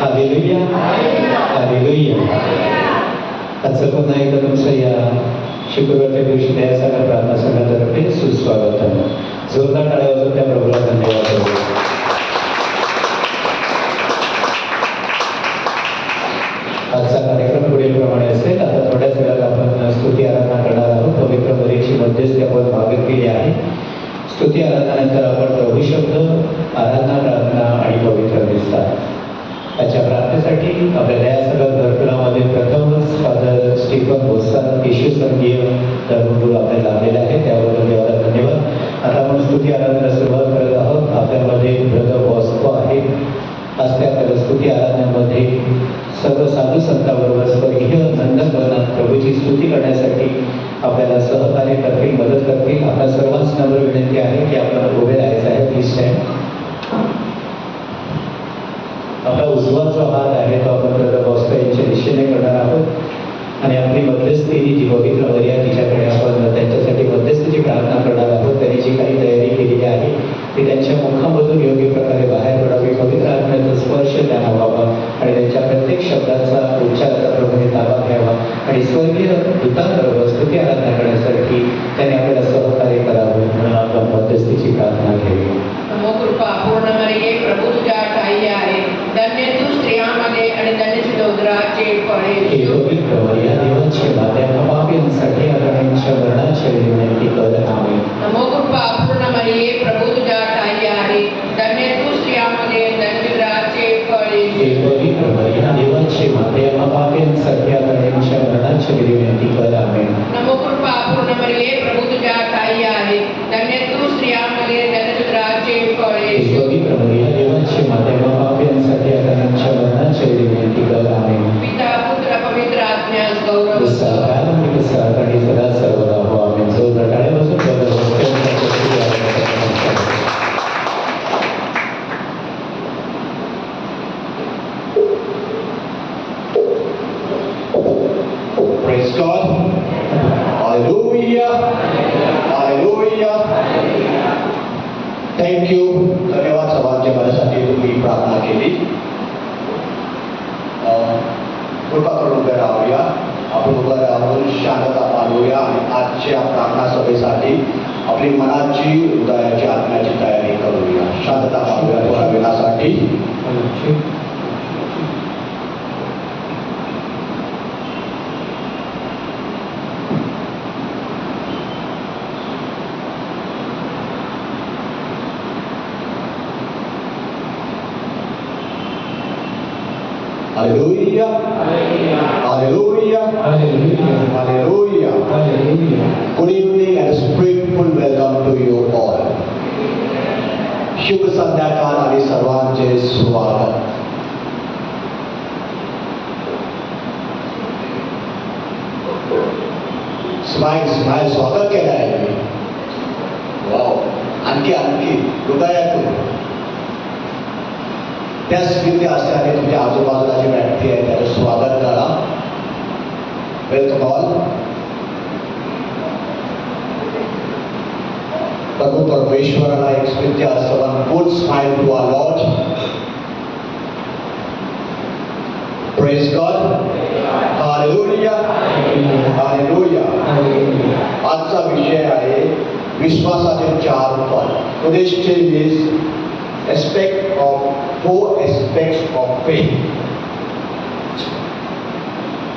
Hallelujah hallelujah. आजचं पुन्हा एकदा तुमचं या शुक्रवारच्या दिवशी त्या सगळ्या प्रार्थना संघातर्फे सुस्वागत आहे. जोरदार टाळ्या वाजवून त्या प्रभूला धन्यवाद देऊ. आजचा कार्यक्रम पुढील प्रमाणे असेल. आता थोड्याच वेळात आपण स्तुती आराधना करणार आहोत. पवित्र मरीची मध्यस्थी आपण मागत केली आहे. स्तुती आराधनानंतर आपण प्रभू शब्द, आराधना, प्रार्थना आणि पवित्र दिसतात. त्याच्या प्रार्थनेसाठी आपल्याला या सगळ्या घरकुलामध्ये प्रथमच फादर स्टीफन बोसार येशू संघीय धर्मगुरू आपल्याला लाभलेले आहे. त्याबद्दल देवाला धन्यवाद. आता आपण स्तुती आराधनेला सुरुवात करत आहोत. आपल्यामध्ये ब्रदर बॉस्को आहे. आज त्या स्तुती आराधनेमध्ये सर्व साधू संतांबरोबर स्वर्गीय नंदनवनात प्रभूची स्तुती करण्यासाठी आपल्याला सहकार्य करतील, मदत करतील. आपल्या सर्वांच नम्र विनंती आहे की आपल्याला उभे राहायचं आहे. Please stand. आपला उजवा जो हात आहे तो आपण ब्रदर बॉस्को यांच्या दिशेने करणार आहोत आणि आपली मध्यस्थी जी पवित्र मर्या तिच्याकडे आपण त्यांच्यासाठी मध्यस्थीची प्रार्थना करणार आहोत. त्यांनी जी काही तयारी केलेली आहे ती त्यांच्या मुखामधून योग्य प्रकारे बाहेर पडावी. पवित्र आत्म्याचा स्पर्श त्यांना व्हावा आणि त्यांच्या प्रत्येक शब्दाचा उच्चाराचा प्रभूने ताबा घ्यावा आणि स्वर्गीय दूतांबरोबर स्तुती आराधना करण्यासाठी त्यांनी आपल्याला सहकार्य करावं म्हणून आपण मध्यस्थीची प्रार्थना घ्यावी. नमो कृपा पूर्ण मरिये, प्रभू तुझ्या ठाई आहे. धन्य तू स्त्रियांमध्ये आणि धन्य तुझ्या उदराचे फळ येशू. हे पवित्र मर्या देवाची माता पापींसाठी अगण्यांच्या मरणाची विनंती कर. आमेन. नमो कृपा पूर्ण मरिये, प्रभू तुझ्या ठाई आहे. धन्य तू स्त्रियांमध्ये धन्य तुझ्या उदराचे फळ येशू. हे पवित्र मर्या देवाची माता पापींसाठी अगण्यांच्या मरणाची विनंती कर. आमेन. नमो कृपा पूर्ण मरिये, प्रभू तुझ्या ठाई आहे. धन्य तू स्त्रियांमध्ये धन्य तुझ्या उदराचे फळ हे येशू. पवित्र मर्या देवाची माता पापींसाठी अगण्यांच्या मरणाची विनंती कर. आमेन. पिता पुत्र पवित्र आत्म्यास गौरव असो. प्रारंभिक सहकारी सदा सर्वदा हो. आमेन. जोरदार टाळ्या वाजवून ब्रदर बॉस्को यांच्यासाठी Praise God. Hallelujah. Hallelujah. Thank you. धन्यवाद सर्वांच्या माझ्यासाठी तुम्ही प्रार्थना केली. कृपा करून उभे राहूया. आपण उभं राहून शांतता पाळूया आणि आजच्या प्रार्थना सभेसाठी आपली मनाची, हृदयाची, आत्म्याची तयारी करूया. शांतता पाळूया थोड्या वेळासाठी. Hallelujah. Hallelujah. Hallelujah. Hallelujah. Good evening and a springful welcome to you all. शुभ संध्याकाळ आणि सर्वांचे स्वागत. स्माईल स्वागत केलं आहे. वाव. आणखी हृदयातून त्याच विद्या असल्याने तुमच्या आजूबाजूला जे व्यक्ती आहे त्याचं स्वागत करा. Welcome all. प्रभू परमेश्वराला एक स्तुती असं good smile to our lord. Praise God. Hallelujah. Hallelujah. आजचा विषय आहे विश्वासाचे 4 फळ. Today's theme is four aspects of faith.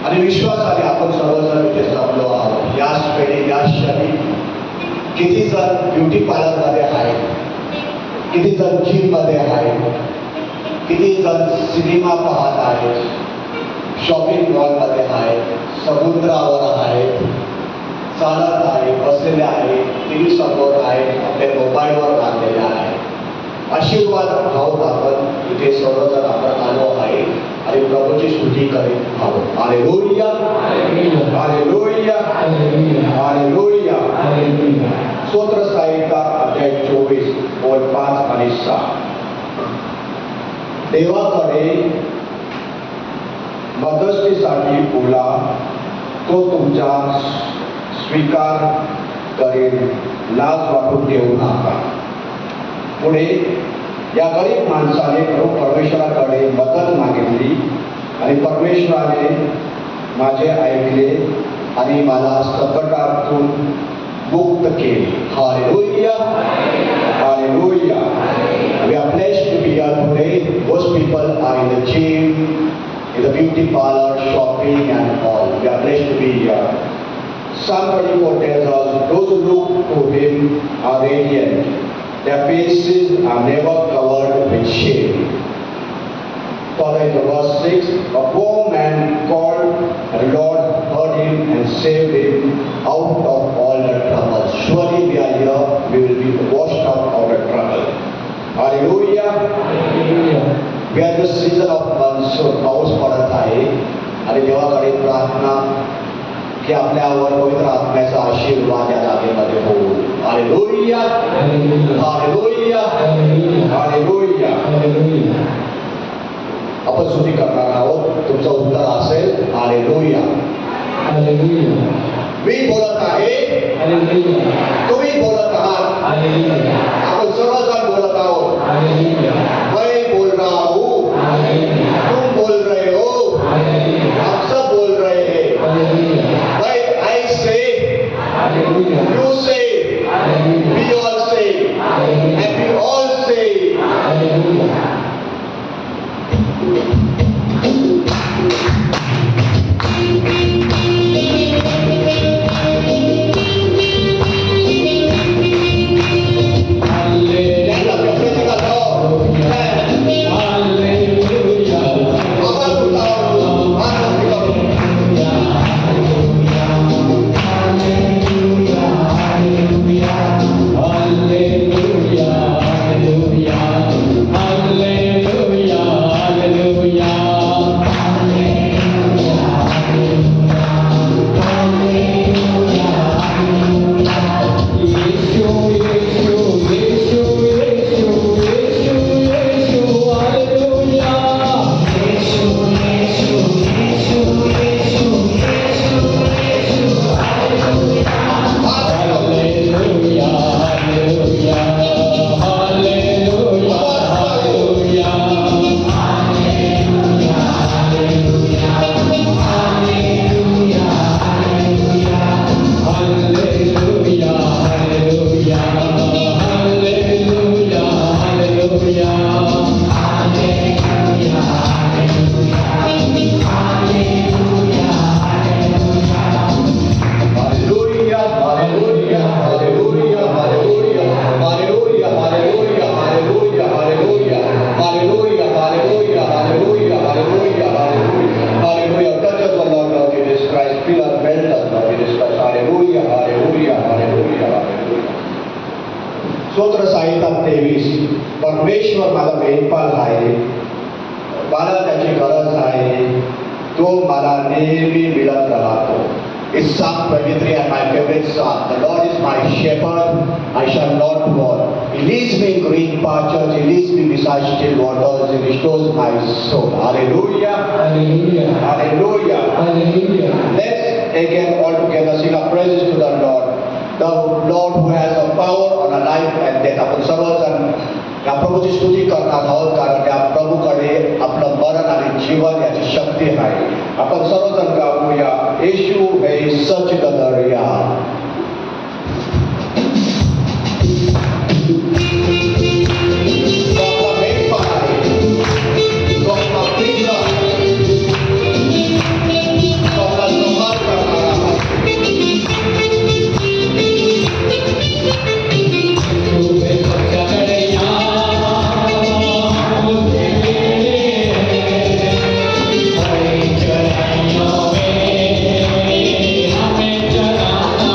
आणि विश्वासाने आपण सर्वजण इथे जमलो आहोत. याच वेळी या क्षणी किती जण ब्युटी पार्लरमध्ये आहेत, किती जण जिममध्ये आहेत, किती जण सिनेमा पाहत आहेत, शॉपिंग मॉलमध्ये आहेत, समुद्रावर आहेत, चालत आहेत, बसलेले आहेत, टीव्ही समोर आहेत, आपल्या मोबाईलवर लागलेले आहेत. आशीर्वाद भाव आपण इथे सर्वजण आपण आलो आहे आणि प्रभूची स्तुती करीत आहोत. हालेलुया. हालेलुया. हालेलुया. स्तोत्र संहिता अध्याय 24 ओळ 5 आणि 6. देवाकडे मदतीसाठी बोला, तो तुमचा स्वीकार करेल. लाज वाटून देऊ नका. पुढे या गरीब माणसाने परमेश्वराकडे मदत मागितली आणि परमेश्वराने माझे ऐकले आणि मला संकटातून मुक्त केले. Hallelujah, hallelujah. We are blessed to be here today. Most people are in the gym, in the beauty parlor, shopping and all. We are blessed to be here. Somebody tells us those who look to him are radiant. Their faces are never covered with shame. Father, in the verse 6, a poor man called, and the Lord heard him and saved him out of all the troubles. Surely we are here, we will be washed out of the trouble. Hallelujah. We are in the season of monsoon. पाऊस पडत आहे आणि देवाकडे प्रार्थना की आपल्यावर पवित्र आत्म्याचा आशीर्वाद या जागेमध्ये होऊ. Hallelujah, hallelujah, hallelujah. आपण स्तुती करणार आहोत. तुमचं उत्तर असेल हालेलुया. मी बोलत आहे, तुम्ही बोलत आहात, आपण सर्वजण बोलत आहोत. मैं बोल रहा हूँ, तुम बोल रहे हो, आप सब बोल रहे हैं. I say, you say, we all say, and we all say. स्तोत्र संहिता 23. परमेश्वर माझा मेहपाल आहे, मला त्याची गरज आहे, तो मला नेहमी मिळत राहतो. It's Psalm 23 and my favorite psalm. The Lord is my shepherd, I shall not want. He leads me in green pastures, He leads me beside still waters, He restores my soul. Hallelujah. Hallelujah. Hallelujah. Hallelujah. Let's again all together sing our praises to the Lord. The Lord who has a power on a life and death. आपण सर्वजण या प्रभूची स्तुती करणार आहोत, कारण या प्रभूकडे आपलं मरण आणि जीवन याची शक्ती आहे. आपण सर्वजण गाऊया, येशू हे सच दरिया. हमें चलाना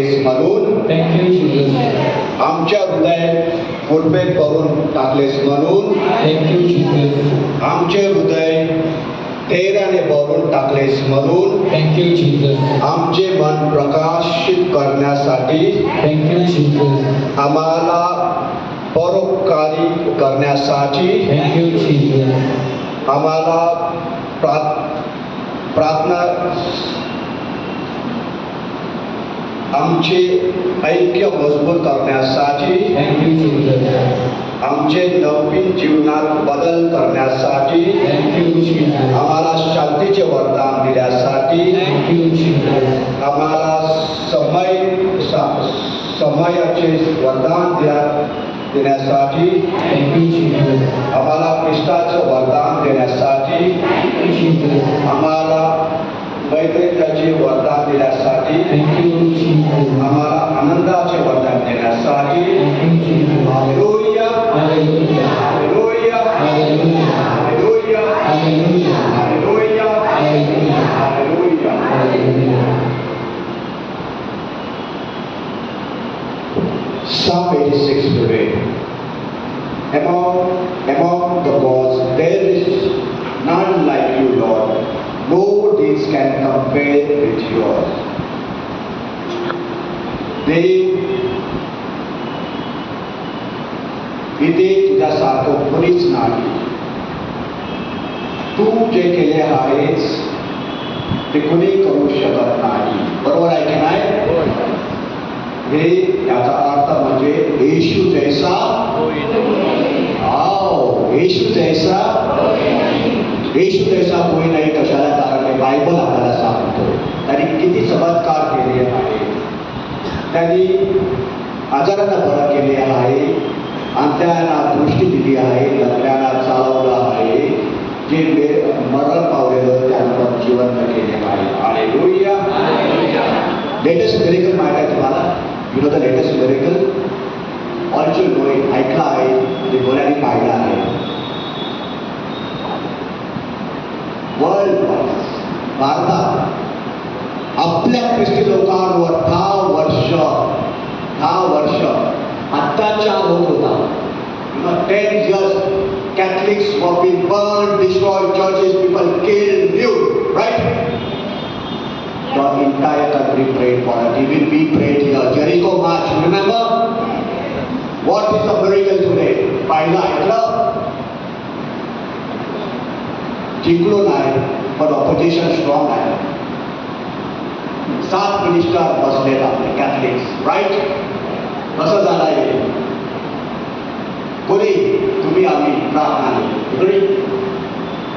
टाकलेस म्हणून, Thank you, Jesus. आमच्या हृदय मुठभेद करून टाकलेस म्हणून, Thank you, Jesus. आमचे हृदय धैर्याने भरून टाकलेस म्हणून, Thank you, Jesus. आमचे मन प्रकाशित करण्यासाठी, Thank you, Jesus. आम्हाला परोपकारी करण्यासाठी, Thank you, Jesus. आम्हाला प्रार्थना आमचे ऐक्य मजबूत करण्यासाठी, Thank you, Jesus. आमचे नवीन जीवनात बदल करण्यासाठी, Thank you, Jesus. आम्हाला शांतीचे वरदान दिल्यासाठी, Thank you, Jesus. आम्हाला समयाचे वरदान देण्यासाठी, Thank you, Jesus. आम्हाला ख्रिस्ताचं वरदान देण्यासाठी, Thank you, Jesus. आम्हाला मैत्रीचे वरदान देण्यासाठी, Thank you, Jesus. आम्हाला आनंदाचे वरदान देण्यासाठी. Thank you, Jesus. Hallelujah, Hallelujah. Hallelujah, Hallelujah. Hallelujah, Hallelujah. Hallelujah, Hallelujah. Hallelujah. Hallelujah. Psalm 86 today. Among the gods, there is none like you, Lord. No deeds can compare with yours. देव, इथे तुझ्यासारखं कोणीच नाही. तू जे केले आहेस ते कोणी करू शकत नाही. बरोबर आहे की नाही? हे याचा अर्थ म्हणजे येशू जैसा, येशू जैसा, येशू जैसा कोणी नाही. कशाला? कारण हे बायबल आपल्याला सांगतो. त्यांनी किती चमत्कार केले आहे. त्यांनी आजारांना बरं केले आहे, अंत्यांना दृष्टी दिली आहे, लंगड्यांना चालवलं आहे, जे मरण पावलेलं त्यांना जिवंत केले आहे. हालेलुया. लेटेस्ट मिरेकल माहिती आहे तुम्हाला? You know the latest miracle? Also know it. ऐकलं आहे, ते डोळ्यांनी पाहिलं आहे. वर्ल्ड भारतात आपल्या ख्रिस्ती लोकांवर 10 वर्ष अत्याचार होत होता. 10 years Catholics were being burned, destroyed, churches, people killed, killed, right? The entire country prayed for it. Even we prayed here. Jericho March, remember? What is the miracle today? पाहिलं, ऐकलं? जिंकलो नाही, पण ऑपोजिशन स्ट्रॉंग आहे. 7 minister बसलेत आपले Catholics, right? कसं झालं हे? कोणी? तुम्ही, आम्ही प्रार्थना केली.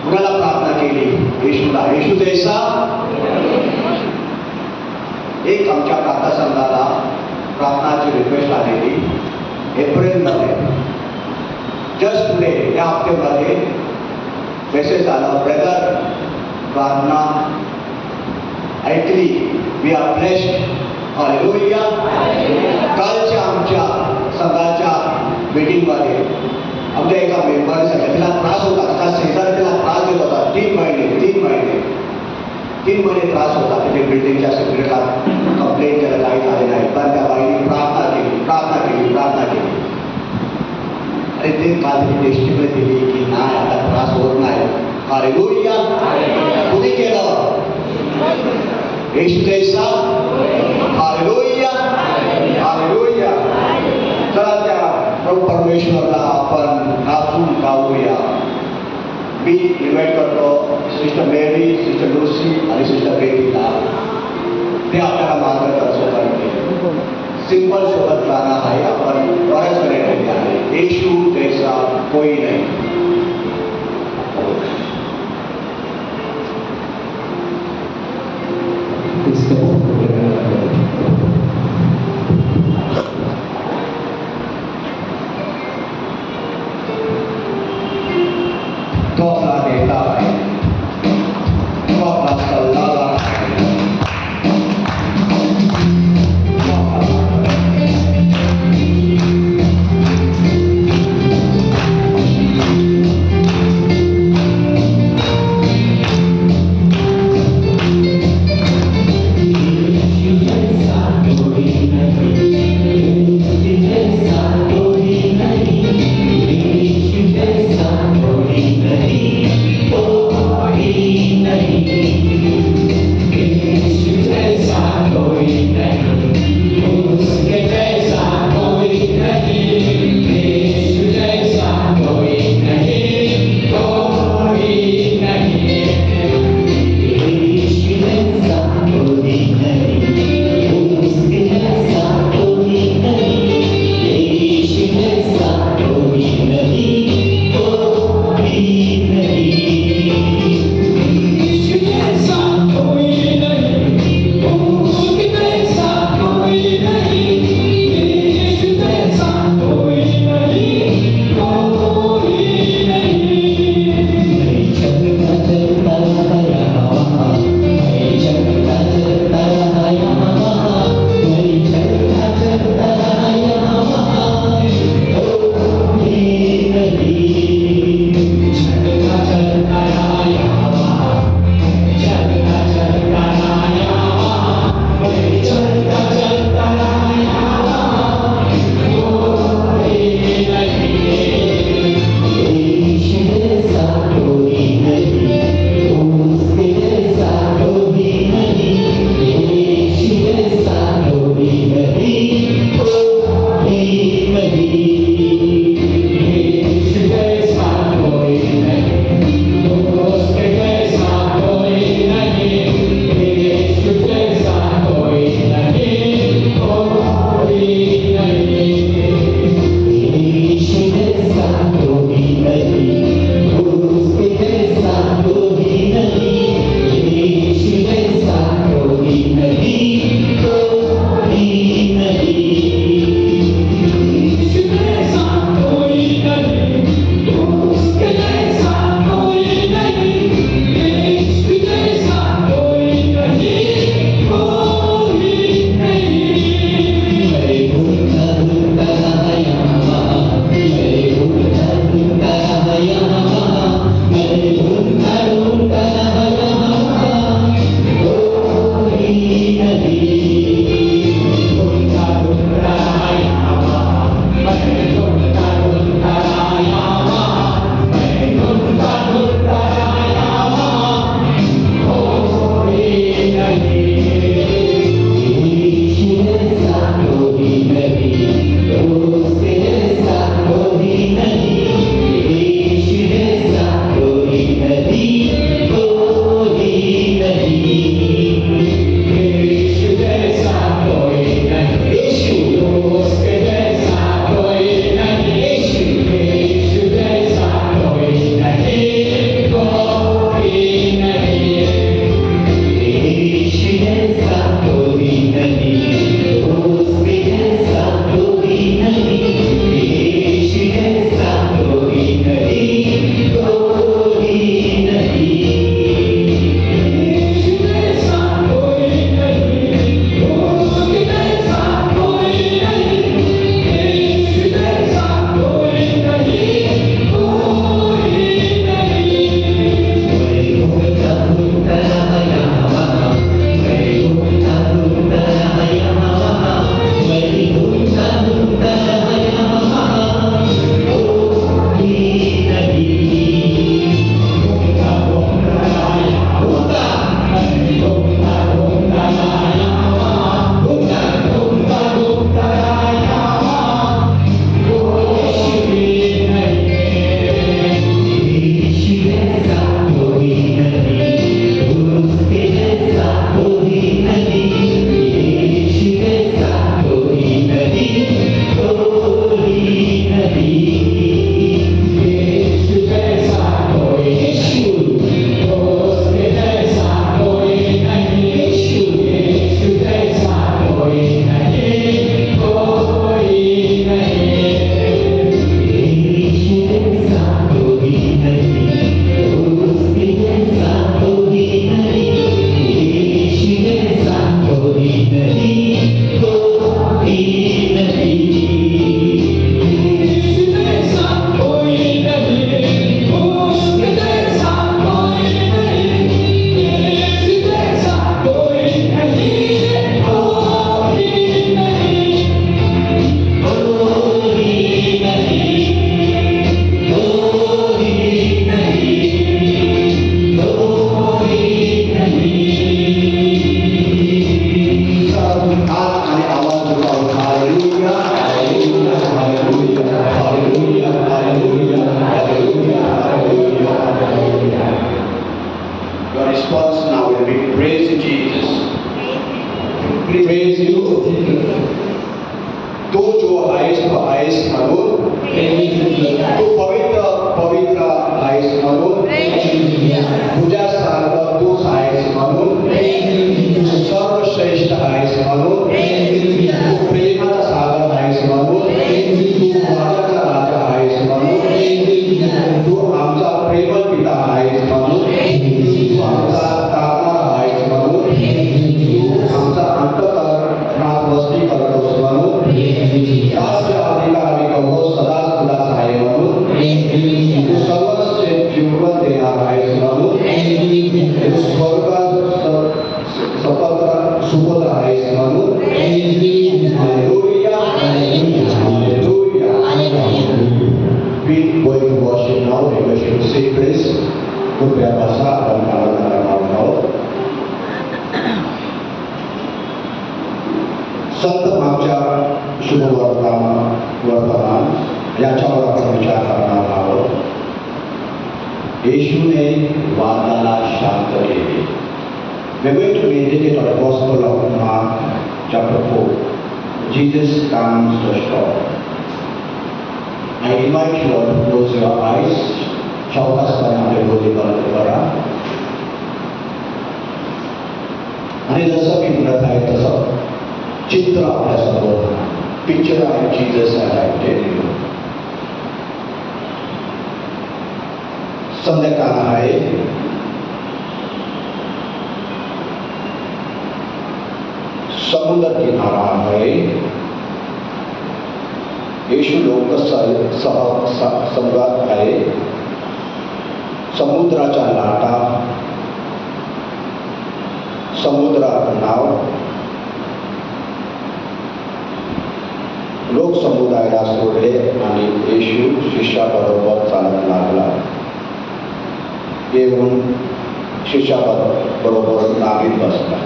कुणाला प्रार्थना केली? येशूला. येशू जैसा. एक आमच्या प्रार्थना संघाला प्रार्थनाची रिक्वेस्ट आलेली एप्रिलमध्ये. जस्ट टुडे, या हप्त्यामध्ये मेसेज आला, ब्रदर प्रार्थना ऐकली, वी आर ब्लेस्ड. हालेलुया. कालच्या आमच्या संघाच्या मीटिंगमध्ये आमच्या एका मेंबरने सांगितलं, तिला त्रास होता, त्याचा शेजारी तिला त्रास देत होता. 3 महिने त्रास होता. तिथे बिल्डिंगच्या सेक्रेटरीला कंप्लेंट केलं, काही झाले नाही. पण त्या बाईने प्रार्थना केली. आणि ते काल तिने टेस्टिमनी दिली की नाही, आता त्रास होत नाही. हालेलुया. कुणी केलं? येशू जैसा. हालेलुया. हालेलुया. चला त्या प्रभू परमेश्वरला आपण नाचून गाऊया. मी इन्व्हाइट करतो सिस्टर मेरी, सिस्टर लुसी आणि सिस्टर बेटीला. ते आपल्याला मार्गदर्शन करते. सिंपल सोबत गाणं आहे, आपण बऱ्याच वेळा केले आहे. येशू जैसा कोई नाही. तो आपला नेता आहे, तो आपला सल्लागार आहे. आणि जसं मी म्हणत आहे तसं चित्र आपल्यासमोर पिक्चर आहे जीसस ॲट टेलिंग संध्याकाळ आहे. समुद्र किनारा आहे. येशू लोक संवाद आहे. समुद्राच्या लाटा, समुद्रात नाव. लोक समुदायाला सोडले आणि येशू शिष्याबरोबर चालत लागला. येऊन शिष्याबरोबर नावीत बसला.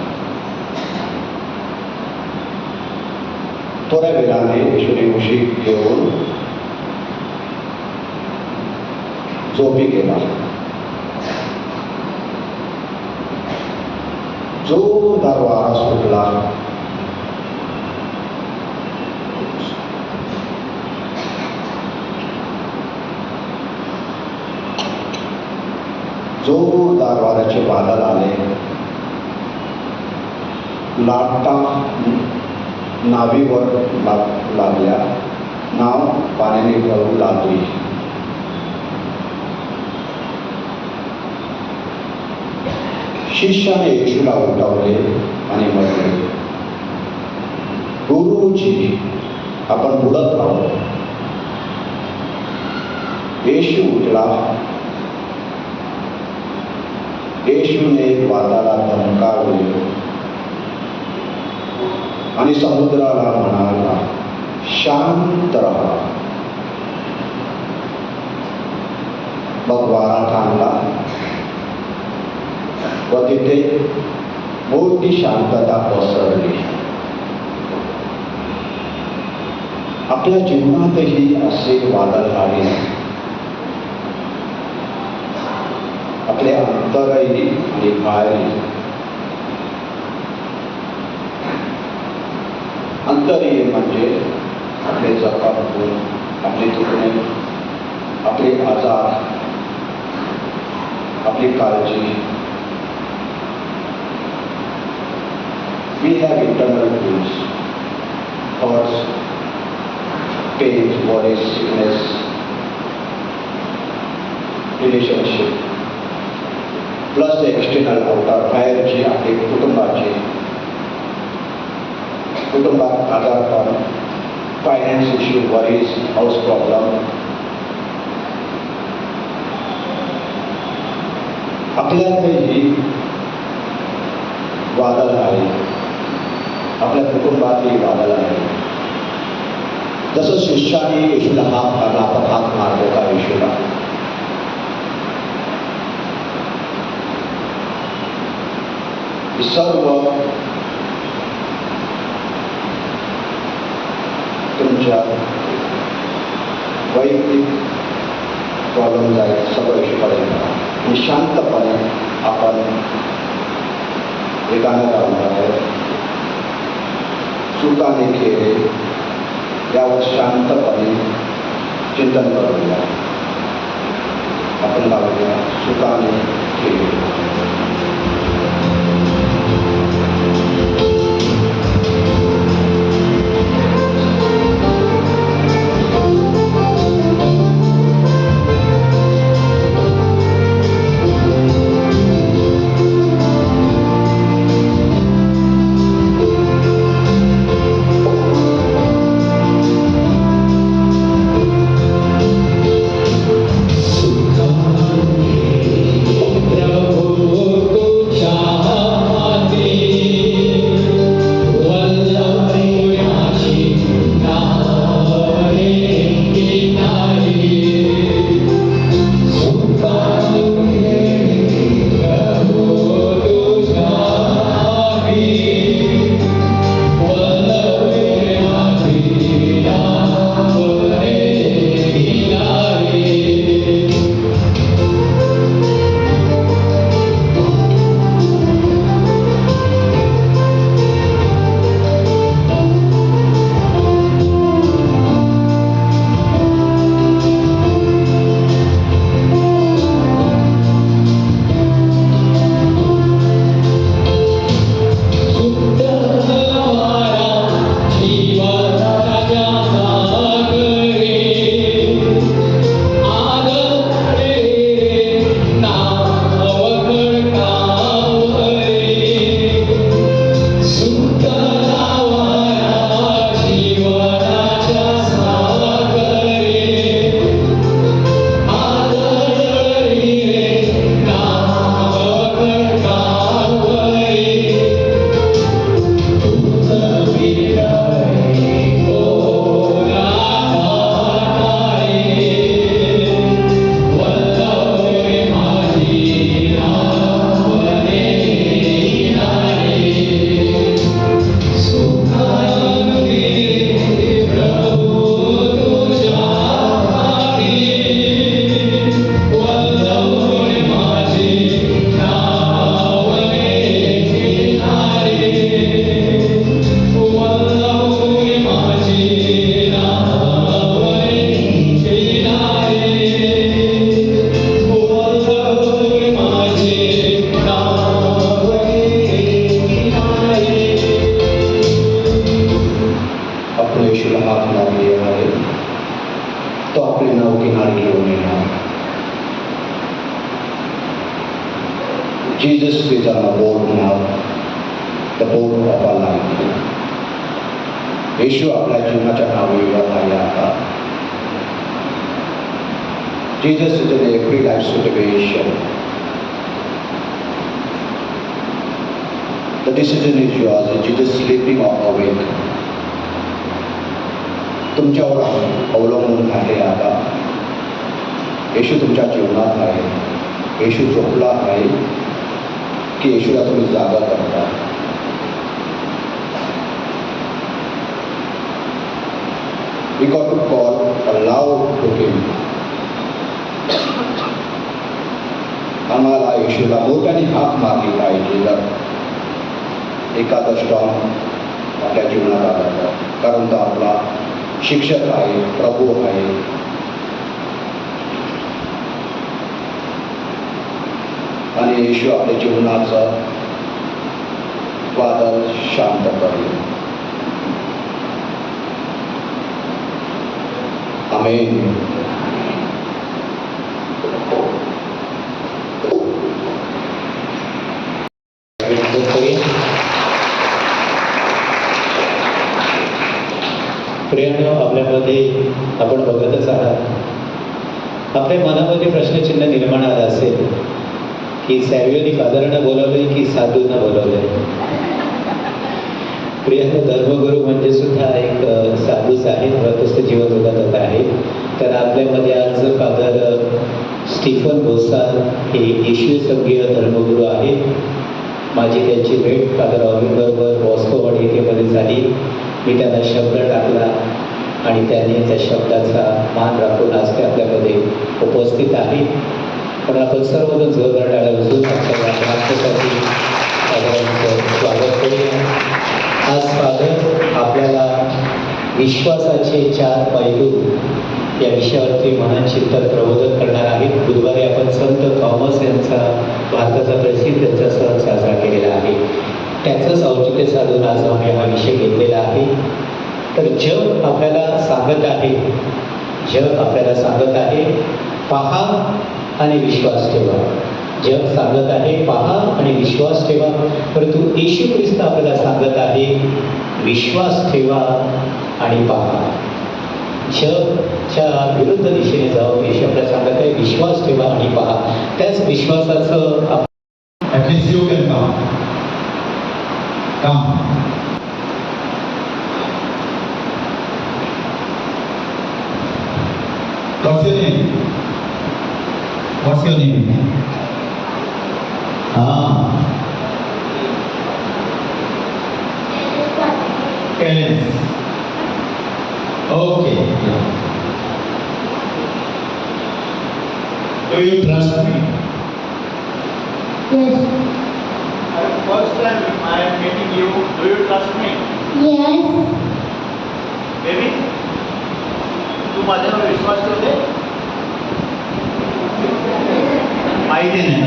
थोड्या वेळाने येशूने उशी घेऊन झोपी गेला. जोरदार वारा सुटला. जोरदार वाऱ्याचे बादल आले. लाटा नावीवर लागल्या. नाव पाण्याने भरू लागली. शिष्याने येशूला उठवले आणि म्हटले, गुरुजी, आपण बुडत आहोत. येशू उठला. येशूने वादाला धमकावले आणि समुद्राला म्हणाला, शांत रहा. मग वारा थांबला व तिथे मोठी शांतता पसरली. आपल्या जीवनातही असे वादळ आले. आपले अंतरही आणि बाहेरही. अंतरीय म्हणजे आपले जबाबदारी, आपले दुखणे, आपले आजार, आपली काळजी. We have internal wounds, thoughts, pains, worries, sickness, relationship. Plus external outer बाहेरची आपली कुटुंबाची, कुटुंबात आजारपण, finance issue, worries, house problem. आपल्यातही वादळ आहे. आपल्या कुटुंबातही वादळ आहे. जसं शिष्याने येशूला हात मारला, आपण हात मारतो का येशूला? सर्व तुमच्या वैयक्तिक प्रॉब्लेम जाईल, सगळं येशूपर्यंत. आणि शांतपणे आपण हे गाणं गाणार आहे, चुकाने केले, यावर शांतपणे चिंतन करूया. आपण गाऊया, चुकाने केले. प्रभु येशूला हात मारली आहे तो आपली नाव किनारी घेऊन येणार. Jesus is on a boat now, the boat of our life. येशू आपल्या जीवनाच्या नावेवर आहे आता. Jesus is in every life situation. The decision is yours. Is Jesus sleeping or awake? तुमच्यावर अवलंबून आहे आता. येशू तुमच्या जीवनात आहे. येशू झोपला आहे की येशूला तुम्ही जागा करता. We got to call aloud to him. आम्हाला येशूला मोठ्याने हाक मारली पाहिजे जर एखादा स्टॉर्म आपल्या जीवनात आला तर. कारण तो आपला शिक्षक आहे, प्रभू आहे. आणि येशू आपल्या जीवनाचं वादळ शांत करेल. आमेन. प्रियानो, आपल्यामध्ये आपण बघतच आहात, आपल्या मनामध्ये प्रश्नचिन्ह निर्माण आलं असेल की सॅव्हियोनी फादरनं बोलावलंय की साधूंना बोलावलंय. प्रियानो, धर्मगुरू म्हणजे सुद्धा एक साधूच आहे, व्रतस्थ जीवन जगत आहे. तर आपल्यामध्ये आज फादर स्टीफन भोसाल हे येशू संघीय धर्मगुरू आहेत. माझी त्यांची भेट फादर ऑर्विनबरोबर बॉस्कोवाडी येथेमध्ये झाली. मी त्यांना शब्द टाकला आणि त्यांनी त्या शब्दाचा मान राखून आज ते आपल्यामध्ये उपस्थित आहे. पण आपण सर्वजण जोरदार टाळ्या वाजवून आपल्या प्रार्थनेसाठी फादरांचं स्वागत करूया. आज फादर आपल्याला विश्वासाचे 4 पैलू या विषयावरती महान चिंतन प्रबोधन करणार आहेत. बुधवारी आपण संत थॉमस यांचा भारताचा प्रसिद्ध त्यांचा सण साजरा केलेला आहे. त्याचंच औचित्य साधून आज आम्ही हा विषय घेतलेला आहे. तर जग आपल्याला सांगत आहे पहा आणि विश्वास ठेवा. जग सांगत आहे पहा आणि विश्वास ठेवा, परंतु येशू ख्रिस्त आपल्याला सांगत आहे विश्वास ठेवा आणि पहा. जगच्या विरुद्ध दिशेने जाऊन येशू आपल्याला सांगत आहे विश्वास ठेवा आणि पहा. त्याच विश्वासाचं Come. What's your name? What's your name? Kenneth. Okay. Do you trust me? Yes. First time I am meeting you. Do you trust me? Yes. Baby, तू माझ्यावर विश्वास ठेवते? माहिती नाही,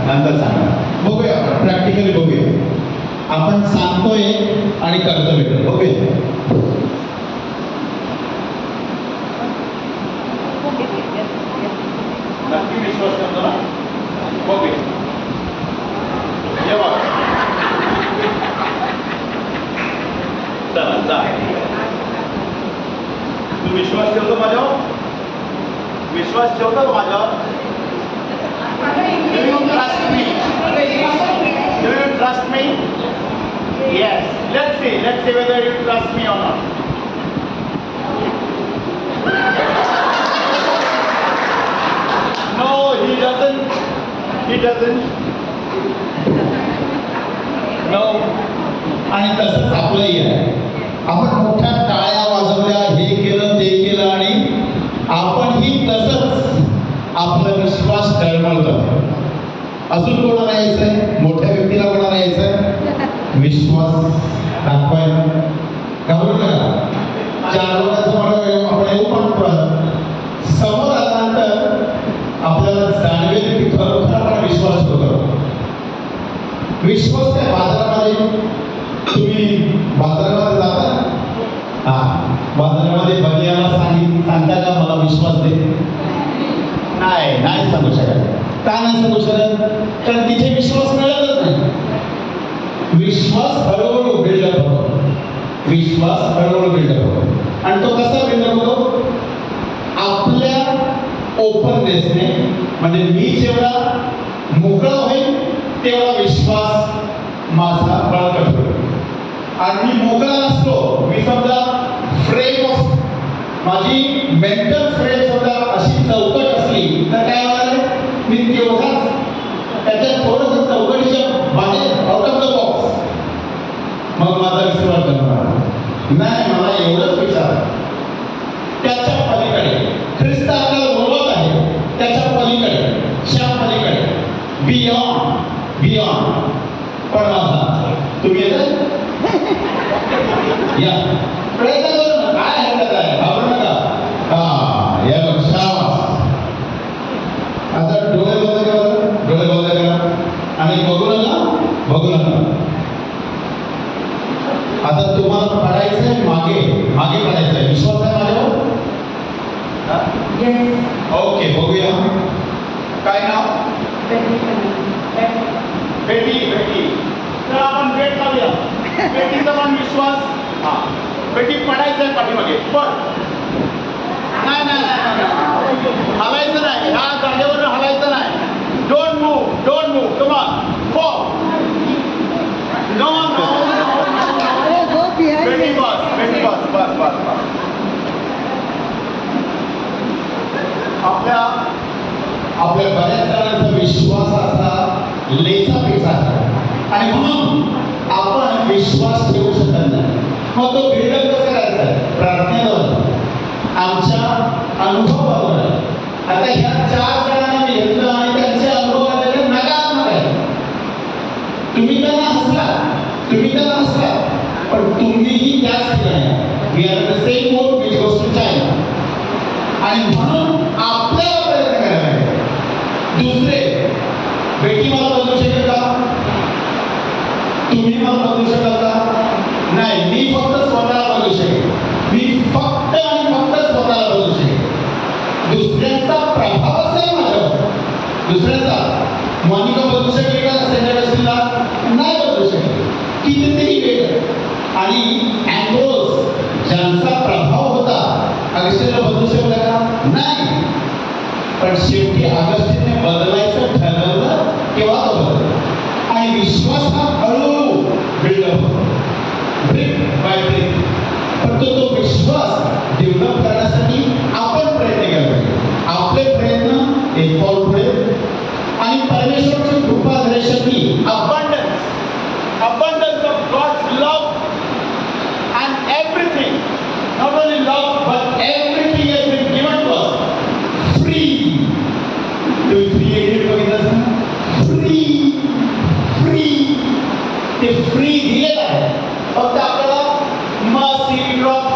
नंतर सांगा. बघूया आपण प्रॅक्टिकली बघूया. आपण सांगतोय आणि करतोय. ओके. नक्की विश्वास करतो ना? ओके. चला जा. तू विश्वास ठेवतो माझ्यावर? विश्वास ठेवतो माझ्यावर? Do you trust me? Do you trust me? Yes. Let's see whether you trust me or not. No, he doesn't. No. आणि तसंच आपलंही आहे. आपण मोठ्या टाळ्या वाजवल्या, हे केलं ते केलं आणि आपणही तसंच आपला विश्वास डळमळतो. अजून कोणाला यायचंय? मोठ्या व्यक्तीला कोणाला यायचंय? विश्वास दाखवायला घाबरू नका. 4 लोकांचं आपण येऊ पण समोर आल्यानंतर आपल्याला जाणवेल की खरोखर आपण विश्वास ठेवतो. विश्वास त्या बाजारामध्ये तुम्ही बाजारामध्ये जाता बाजारामध्ये बनियाला सांगता का मला विश्वास दे? नाही सांगू शकत. का नाही सांगू शकत? कारण तिथे विश्वास मिळतच नाही. विश्वास हळूहळू बिल्डअप होतो. विश्वास हळूहळू बिल्डअप होतो. आणि तो कसा बिल्डअप होतो? आपल्या ओपननेसने. म्हणजे मी जेवढा मोकळा होईल तेवढा विश्वास माझा बळकट होईल. आणि मी मोकळा नसतो, मी समजा फ्रेम ऑफ माझी मेंटल फ्रेम समजा अशी चौकट असली तर काय होणार? मी तेवढाच त्याच्या थोडंसं चौकटीच्या बाहेर आउट ऑफ द बॉक्स मग माझा विश्वास बनवणार नाही. मला एवढंच विचार त्याच्या पलीकडे ख्रिस्त आपल्याला बोलवत आहे, त्याच्या पलीकडे, च्या पलीकडे, बियॉन्ड पण माझा तुम्ही येत या प्रयत्न करू ना. काय हरकत आहे? घाबरू नका. हा या बघ शाबास. आता डोळे बंद करा, डोळे बंद करा आणि बघू नका. आता तुम्हाला पडायचंय मागे पडायचंय. विश्वास आहे माझ्यावर? ओके, बघूया. काय नाव? बेटी. तर आपण बेट लावूया. बेटीचा पण विश्वास. हा, बेटी पडायचंय पाठीमागे. पण नाही हलायचं नाही. ह्या जागेवर हलायचं नाही. Don't move. Come on. No. बेटी बस. आपल्या बऱ्याच जणांचा विश्वास असा लेसापेक्षा आणि म्हणून आपण विश्वास ठेवू शकत नाही. मग तो बिल्डअप कसा करायचा? प्रार्थनेवर, आमच्या अनुभवावर. आता ह्या 4 जणांना मी घेतलं आणि त्यांचे अनुभव आलेले नकारात्मक आहे. तुम्ही त्यांना हसला, पण तुम्हीही त्याच ठिकाणी. We are the same boat which goes to China. आणि म्हणून आपल्याला प्रयत्न करायला लागेल. दुसरे, बेटी मला बदलू शकेल का? तुम्ही मला बदलू शकाल का? नाही. मी फक्त स्वतःला बदलू शकेल. मी फक्त स्वतःला बदलू शकेल. दुसऱ्यांचा प्रभाव असेल माझ्यावर. दुसऱ्यांचा मोनिका बदलू शकेल का? सेंद्रला नाही बदलू शकेल. कितीतरी वेळ. आणि अँड्रोस ज्यांचा प्रभाव होता अगस्टिनला बदलू शकला का? नाही. पण शेवटी अगस्टिनने बदलायचं ठरवलं तेव्हा तो बदलला. आणि विश्वास हा हळूहळू बिल्डअप होतो, ब्रिक बाय ब्रिक. पण तो विश्वास डेव्हलप करण्यासाठी आपण प्रयत्न केला पाहिजे. आपले प्रयत्न एक पाऊल पुढे. आणि परमेश्वराची कृपा झाल्यासाठी abundance of God's love and everything, not only love but everything has been given to us free. To create बघितलं फ्री ते फ्री दिलेलं आहे. फक्त आपल्याला मर्सी ड्रॉप.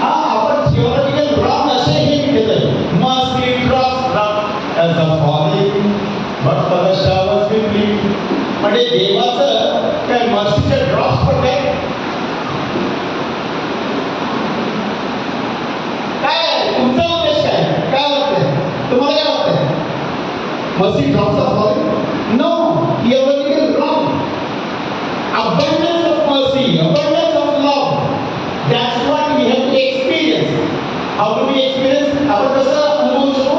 आपण थिओरिटिकल ड्रॉप असे हे घेतोय. Mercy drop as a falling but for the showers we plead. म्हणजे देवाचं काय मर्सीचे ड्रॉप्स पडले काय? तुमचा उद्देश काय वाटतंय तुम्हाला? काय वाटतंय? Mercy drops are falling? No, theoretical wrong. abundance of mercy, abundance of love, that's what we have to experience. How do we experience? आपण कसं अनुभवू शकतो?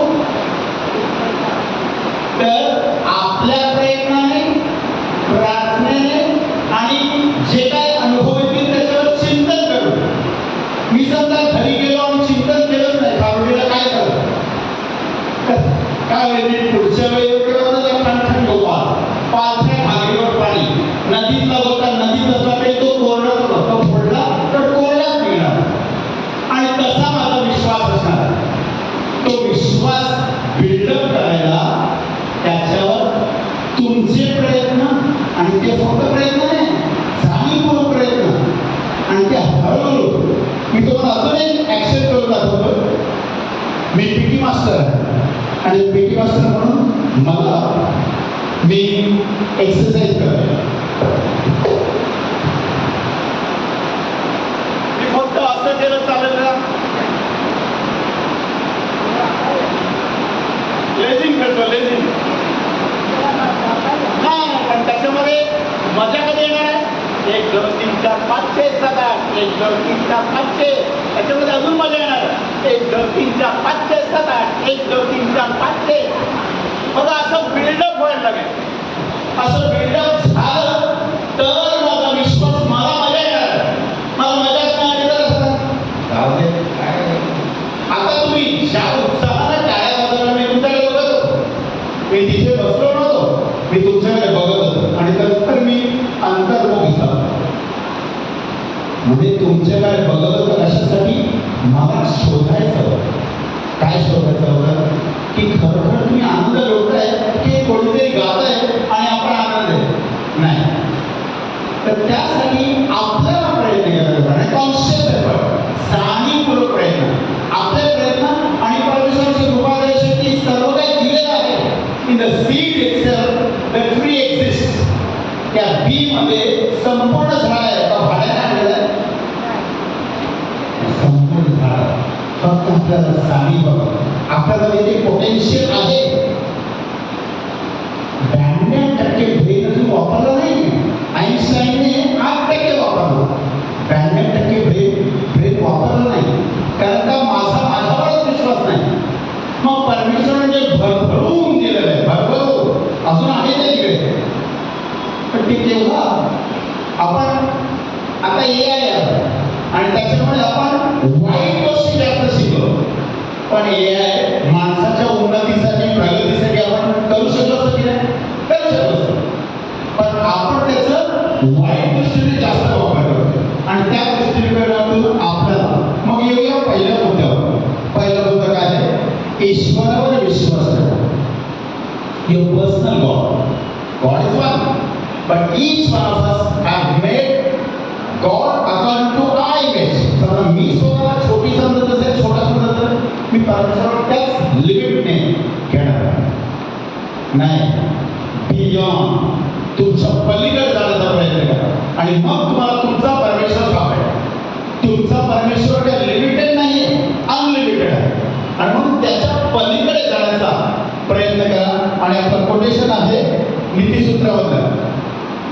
तर आपल्या प्रयत्नाने, प्रार्थनेने आणि जे काय अनुभव येतील त्याच्यावर चिंतन करू. मी समजा घरी गेलो आणि चिंतन केलंच नाही, कावडीला काय झालं, काय होईल पुढच्या वेळी ठणठण गोपाल, पालथ्या भागीवर पाणी, नदीतला होता नदीत असला तरी तो कोरडा तो फोडला तर कोरडाच मिळणार. आणि तसा माझा विश्वास असणार. तो विश्वास बिल्डअप करायला त्याच्यावर तुमचे प्रयत्न आणि ते फक्त प्रयत्न नाही, जाणीवपूर्वक प्रयत्न आणि ते हळूहळू. मी तुम्हाला अजून एक ऍक्शन करून दाखवतो. मी पीटी मास्टर आहे आणि पीटी मास्टर म्हणून मला मी एक्सरसाइज करतो. केलं चालेल का? लेझिम खेळतो लेझिम. नाही, पण त्याच्यामध्ये मजा कधी येणार आहे? 1 2 3 4 5 6 7 8 1 2 3 4 5 6. त्याच्यामध्ये अजून मजा येणार आहे. 1 2 3 4 5 6 7 8 1 2 3 4 5 6. बघा असं बिल्डअप व्हायला लागेल. असं बिल्डअप झालं तर माझा विश्वास मला मजा येणार. मला मजाच नाही आली तर असं जाऊ दे. आता तुम्ही ज्या उत्साहाने टाळ्या वाजवल्या मी तुमच्याकडे बघत होतो. मी तिथे बसलो नव्हतो, मी तुमच्याकडे बघत होतो आणि नंतर मी अंतर्मुख झालो. म्हणजे तुमच्याकडे बघत होतं कशासाठी? मला शोधायचं होतं. काय शोधायचं होतं? की खरोखर तुम्ही आनंद लुटताय की कोणीतरी गात आहे आणि आपण आनंद आहे नाही. तर त्यासाठी आपल्याला प्रयत्न करायचा आहे. कॉन्शियस एफर्ट, जाणीवपूर्वक प्रयत्न. आपले प्रयत्न आणि परमेश्वराची कृपादायी शक्ती सर्व काही दिलेलं आहे. In the seed itself the tree exist. त्या बी मध्ये संपूर्ण झाड आहे का भाड्याने आणलेलं आहे? संपूर्ण झाड. फक्त आपल्याला जाणीव बघा आपल्याला तिथे पोटेन्शियल आहे. 92% ब्रेन अजून वापरला नाही. आईन्स्टाईनने 8% वापरला. 92% ब्रेन वापरला नाही कारण का माझ्यावरच विश्वास नाही. मग परमेश्वराने जे भरभरून दिलेलं आहे, भरभरून अजून आहे ते तिकडे. पण ते तेव्हा आपण आता AI आहे आणि त्याच्यामुळे आपण वाईट गोष्टी जास्त शिकलो. पण AI माणसाच्या उन्नतीसाठी प्रगतीसाठी आपण करू शकलो असं की नाही? करू शकलो असतो. पण आपण त्याचं वाईट दृष्टीने जास्त वापर करतो आणि त्या दृष्टिकोनातून आपल्याला मग येऊया पहिल्या मुद्द्यावर. पहिला मुद्दा काय आहे? ईश्वरावर विश्वास ठेवा. Your personal God. God is one, but each one of us have made God according to our image. समजा मी स्वतःला छोटी समजत असेल, छोटा समजत असेल, मी परमेश्वरावर त्याच लिमिटने घेणार नाही. बियॉन्ड तुमच्या पलीकडे जाण्याचा प्रयत्न करा आणि मग तुम्हाला तुमचा परमेश्वर सापडेल. तुमचा परमेश्वर काही लिमिटेड नाही आहे, अनलिमिटेड आहे आणि म्हणून त्याच्या पलीकडे जाण्याचा प्रयत्न करा. आणि आपलं कोटेशन आहे नीतिसूत्राबद्दल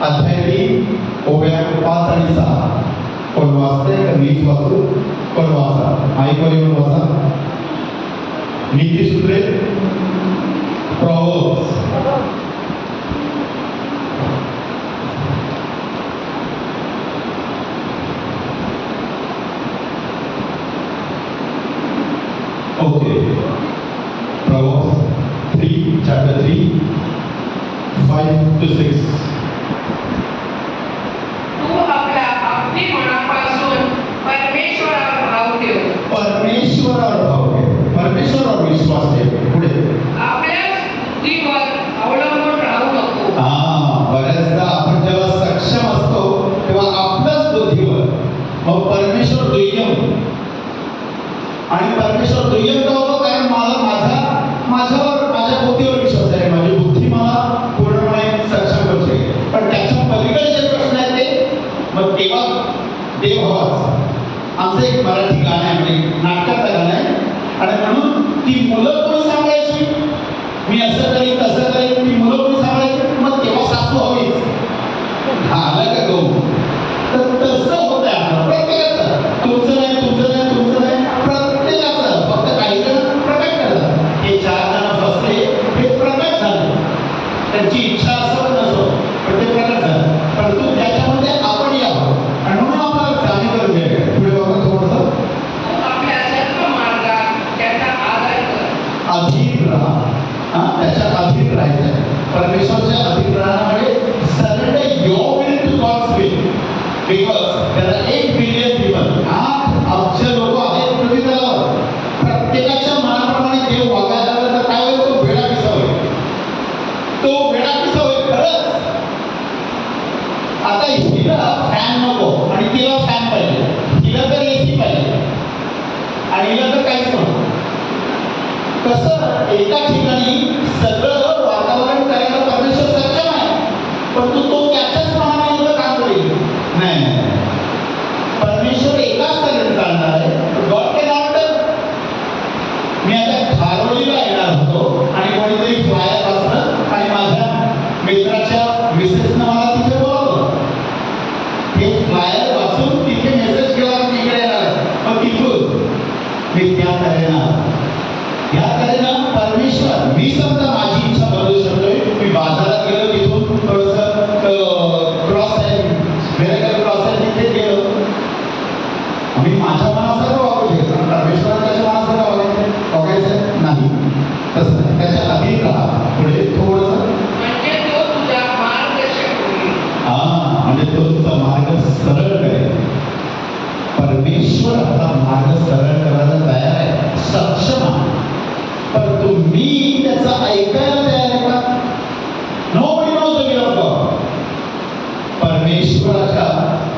अध्याय 3 ओव्या 5 आणि 6. कोण वाचते का? नीट वाचू. कोण वाचा? ऐकून येऊन वाचा. नीतिसूत्रे, प्रॉव्हर्ब्स. ओके. प्रॉव्हर्ब्स 3 chapter 3 5 to 6. तू आपली मनापासून परमेश्वरावर भाव ठेव. परमेश्वरावर भाव ठेव. परमेश्वरावर विश्वास ठेव. पुढे आपल्याच बुद्धीवर अवलंबून राहू नको. बऱ्याचदा आपण जेव्हा सक्षम असतो तेव्हा आपल्याच बुद्धीवर. मग परमेश्वर दुय्यम. आणि परमेश्वर दुय्यम का होतो? कारण माझ्यावर माझ्या बुद्धीवर विश्वास आहे. माझी बुद्धी मला पूर्णपणे सक्षम करू शकते. पण त्याच्या पलीकडे जे प्रश्न आहेत ते मग तेव्हा देव हवाच. आमचं एक मराठी गाणं आहे, म्हणजे नाटकाचं गाणं आहे आणि म्हणून ती मुलं कोणी सांभाळायची? मी असं करीन तसं करीन, ती मुलं कोणी सांभाळायची? मग तेव्हा सासू हवीच. आलं का गहू? तर तसं होतं आपलं प्रत्येकाचं. तुमचं नाही, तुमचं नाही, तुमचं नाही, प्रत्येकाचं. फक्त काही जण प्रकट करतात. हे 4 जण बसले, हे प्रकट झालं. त्यांची इच्छा असो नसो पण ते प्रकट झालं. परंतु त्याच्यामध्ये आपण यावं आणि म्हणून आपल्याला जाणीव करून घ्यायला. पुढे बघा थोडंसं. तू आपल्या सर्व मार्गात त्याचा आदर कर. अधीन राहा. त्याच्या अधीन राहायचं. परमेश्वरच्या अधीन राहण्यामुळे surrender your will to God's will. Because there are 8 billion people. 8 अब्ज लोक आहेत पृथ्वी तलावर. प्रत्येकाच्या मनाप्रमाणे देव वागायला लागला तर काय होईल? तो वेडा पिसा होईल. तो वेडा पिसा होईल खरंच. आता हिला फॅन नको आणि तिला फॅन पाहिजे. हिला तर एसी पाहिजे आणि हिला तर काहीच नको. कसं एका ठिकाणी सगळं वातावरण करायला परमेश्वर सक्षम आहे, परंतु तो त्याच्याच प्रमाणे काम करेल नाही. परमेश्वर एकाच तऱ्हेने चालणार आहे. मी त्या तऱ्हेनं परमेश्वर, मी समजा माझी इच्छा बदलू शकतोय. मी बाजारात गेलो, तिथून थोडंसं क्रॉस आहे, व्हेरिकल क्रॉस आहे, तिथे गेलो, मी माझ्या मनासारखं वागू शकतो. परमेश्वराच्या मनासारखं वागायचं नाही. तसं नाही, त्याच्या अधीन राहा. पुढे थोडंसं म्हणजे तो तुझा मार्गदर्शक होईल. म्हणजे तो तुझा मार्ग सरळ करेल. परमेश्वर आपला मार्ग सरळ करायला तयार आहे, सक्षम आहे. पण तुम्ही त्याचं ऐकायला तयार आहे का? Nobody knows the will of God. परमेश्वराच्या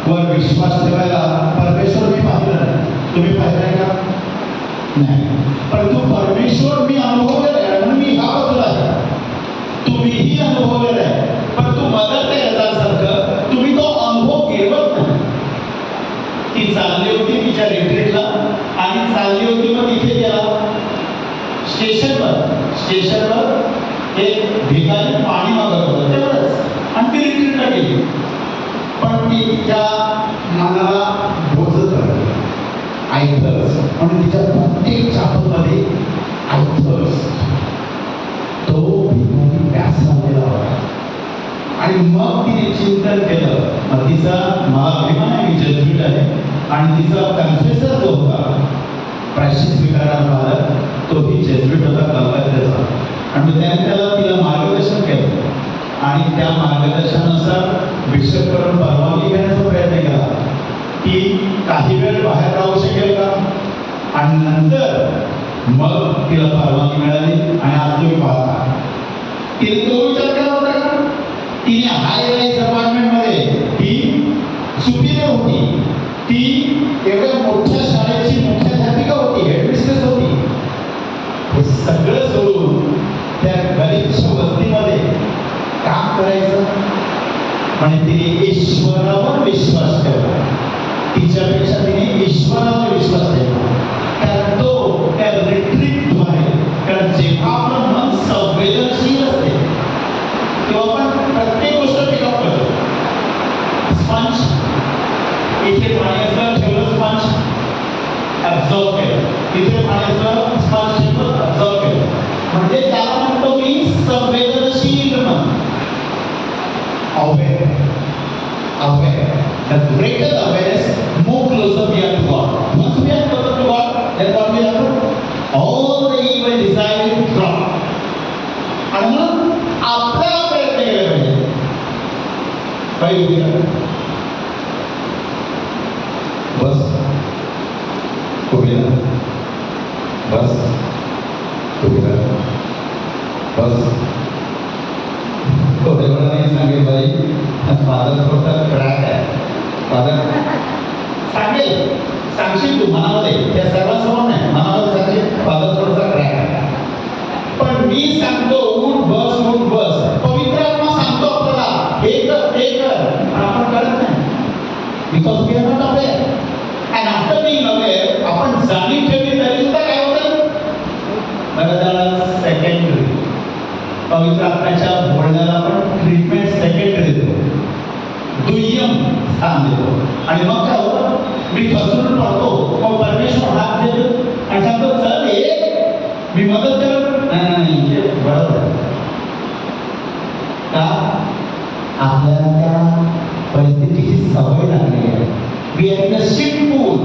वर विश्वास ठेवायला परमेश्वर मी पाहिलं नाही. तुम्ही पाहिलाय का? नाही. परंतु परमेश्वर मी अनुभवलेला आहे, म्हणून मी हा बदल आहे. तुम्हीही अनुभवलेला आहे, परंतु मदत आहे याच्यासारखं तुम्ही तो अनुभव गिरवत नाही. ती चालली होती तिच्या रिट्रीटला आणि चालली होती, मग तिथे गेला स्टेशनवर एक भिकारी पाणी मागत होतं तेवढंच, आणि ती रिट्रीटला गेली. पण ती तिच्या मनाला बोजत राहिली, आयथर्स, म्हणून तिच्या प्रत्येक चापमध्ये आयथर्स, तो भिकारी व्यासलेला होता. आणि मग तिने चिंतन केलं. मग तिचा महाभिमान आहे, मी जजमेंट आहे, आणि तिचा कन्फेसर जो होता, प्रायश्चित स्वीकारणारा मालक, तोही जेजुईट होता कलकत्त्याचा. आणि त्याने तिला मार्गदर्शन केलं, आणि त्या मार्गदर्शनानुसार बिशप करून परवानगी घेण्याचा प्रयत्न केला की काही वेळ बाहेर राहू शकेल का. आणि नंतर मग तिला परवानगी मिळाली. आणि आज तुम्ही पाहता तिने तो विचार केला होता का? तिने हाय राईज अपार्टमेंटमध्ये ती सुपीरियर होती, ती एवढ्या मोठ्या शाळेची मुख्याध्यापिका होती, हेडमिस्ट्रेस होती. हे सगळं सोडून त्या गरीबच्या वस्तीमध्ये काम करायचं, म्हणजे तिने ईश्वरावर विश्वास ठेवला. तिच्यापेक्षा तिने ईश्वरावर विश्वास ठेवला. कारण तो त्या रिट्रीटद्वारे, कारण जेव्हा आपलं मन संवेदनशील असते तेव्हा आपण प्रत्येक गोष्ट पिकअप करतो. स्पंज, इथे पाणी असलं ठेवलं, स्पंज ऍब्झॉर्ब केलं, इथे पाणी असलं स्पंज ठेवलं, ऍब्झॉर्ब केलं. म्हणजे त्याला म्हणतो मी संवेदनशील मन. Aware. The greater the awareness, more closer we are to God. Once we are closer to God, then what we have to? All the evil desires will drop. आणि म्हणून आपल्याला प्रयत्न केला पाहिजे. पाहिजे बस उभीला, बस उभीला, बस. थोड्या वेळाने सांगेल बाई माझा थोडा क्रॅक आहे, माझा सांगेल, सांगशील तू मनामध्ये, त्या सर्वांसमोर नाही, मनामध्ये सांगेल माझा थोडासा क्रॅक आहे. पण मी सांगतो उठ बस, पवित्र आत्मा सांगतो आपल्याला हे कर ते कर, आपण करत नाही. Because we are not aware. And after being aware आपण जाणीव ठेवली तरी सुद्धा काय होतं, बघा सेकंडरी. पवित्र आत्म्याच्या बोलण्याला आपण ट्रीटमेंट सेकंडरी देतो, दुय्यम स्थान देतो. आणि मग काय होतं, मी फसवून पडतो, मग परमेश्वर हात देतो आणि सांगतो चल ये मी मदत करतो. नाही, बरोबर का आपल्याला त्या परिस्थितीची सवय लागली आहे. We are in the swimming pool.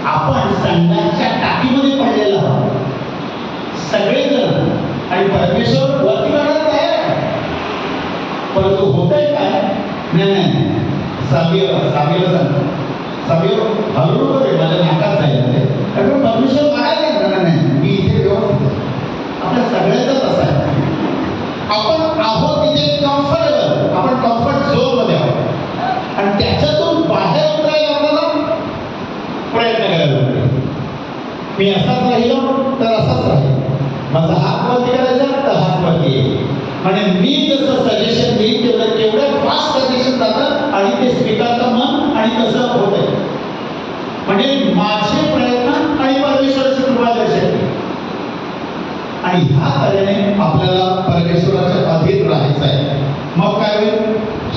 आपण संडासच्या टाकीमध्ये पडलेला आहोत सगळेजण, आणि परमेश्वर वरती काढायला तयार आहे. परंतु होतंय काय, नाही साबीला सांगतो, साबीला हळूहळू करे माझ्या नाकात जायला ते, कारण परमेश्वर काढायला नाही, मी इथे व्यवस्थित. आपल्या सगळ्यांचाच असं आहे, आपण आहोत तिथे कम्फर्टेबल, आपण कम्फर्ट झोन मध्ये आहोत, आणि त्याच्यातून बाहेर उतरायला आपल्याला प्रयत्न करायला लागतो. मी असाच राहिलो तर असाच राहील, माझा हात वरती करायचा तर हात वरती येईल. म्हणजे मी जसं सजेशन देईन तेवढं फास्ट सजेशन जातं आणि ते स्वीकारतं मन, आणि तसं होत आहे. म्हणजे माझे प्रयत्न आणि परमेश्वराची कृपा दर्शक. आणि ह्या तऱ्हेने आपल्याला परमेश्वराच्या अधीन राहायचं आहे. मग काय होईल,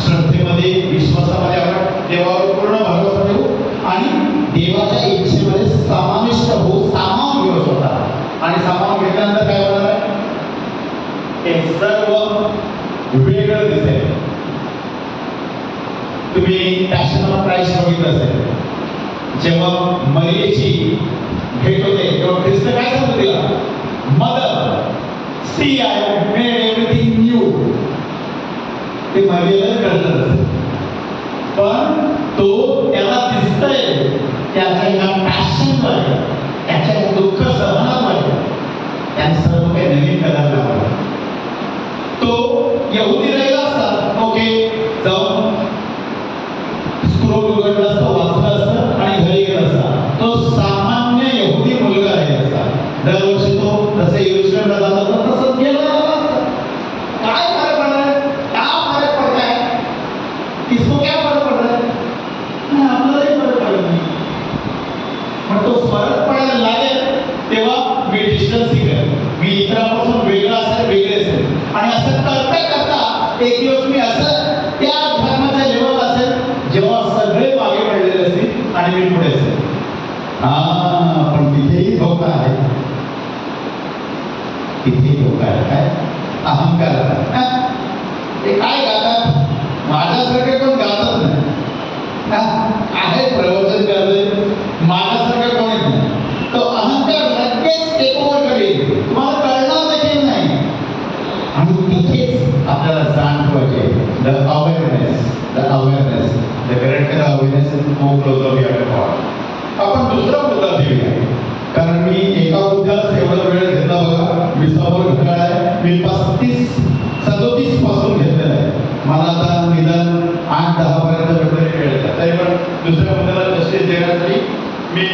श्रद्धेमध्ये विश्वासामध्ये आपण देवावर पूर्ण भरोसा देऊ आणि देवाच्या इच्छेमध्ये समाविष्ट होऊ, सामावून आणि सामावून घेतल्यानंतर काय होणार आहे? हे सर्व वेगळं दिसेल. तुम्ही पॅशन ऑफ क्राइस्ट बघितलं असेल, जेव्हा मरियेची भेट होते तेव्हा ख्रिस्त काय सांगतो तिला? Mother, see I have made everything new. ते मरियेला कळलं नसेल, पण तो त्याला दिसतंय त्याच्या ह्या पॅशनवर, त्याच्या दुःख सहनावर त्याने सर्व काही नवीन करायला लागलं. तो यहुदी राहिला असता, ओके, जाऊन स्क्रोल उघडलं असतं, वाचलं असतं आणि घरी गेला असता. तो सामान्य यहुदी मुलगा राहिला असता. दरवर्षी तो जसं येरुशलेमला जात होता तसंच गेला असता. काय फरक पडलाय? क्या फरक पडताय? किसको क्या फरक पड रहा है? नाही, आपल्यालाही फरक पडत नाही. पण तो फरक पडायला लागेल तेव्हा मी डिस्टन्सिंग करेन, मी इतरांपासून वेगळा असेल, वेगळे असेल. आणि असं करता करता एक दिवस मी असं त्या धर्माच्या लेवल असेल जेव्हा सगळे मागे पडलेले असतील आणि मी पुढे असेल. पण तिथेही धोका आहे, तिथेही धोका आहे. काय? अहंकार. ते काय गातात? माझ्यासारखे कोण गातच नाही. आहे प्रवचन करते, माझ्यासारखं कोणीच नाही. तो अहंकार लगेच टेक ओव्हर करेल, तुम्हाला कळणार देखील नाही. आणि तिथेच आपल्याला जाण पाहिजे, the awareness, the correct awareness move closer your God. आपण दुसरा मुद्दा घेऊया, कारण मी एका मुद्द्यालाच एवढा वेळ घेतला बघा. मी समोर घड्याळ आहे, मी 35-37 पासून घेतलेला आहे. मला आता निदान 8-10 पर्यंत भेटलेली वेळ येतात. तरी पण दुसऱ्या मुद्द्याला तसे देण्यासाठी मी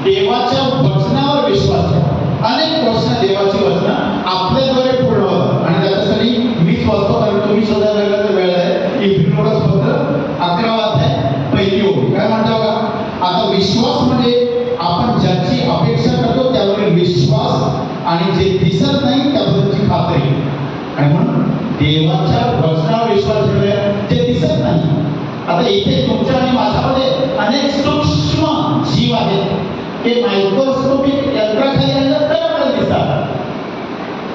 देवाच्या वचनावर विश्वास ठेवा. अनेक प्रश्न देवाची वचनं आपल्याद्वारे पूर्ण होतात आणि त्याच्यासाठी मीच वाचतो, कारण तुम्ही सुद्धा वेगळं वेळ आहे. इब्रियस पत्र 11वा अध्याय 1 ओळ काय म्हणतो का? आता विश्वास म्हणजे आपण ज्याची अपेक्षा करतो त्यावरील विश्वास आणि जे दिसत नाही त्याबद्दलची खात्री. आणि म्हणून देवाच्या वचनावर विश्वास ठेवूया जे दिसत नाही. आता इथे तुमच्या आणि माझ्यामध्ये अनेक सूक्ष्म जीव आहेत, ते मायक्रोस्कोपिक यंत्राखाली आणलं तर आपल्याला दिसतात.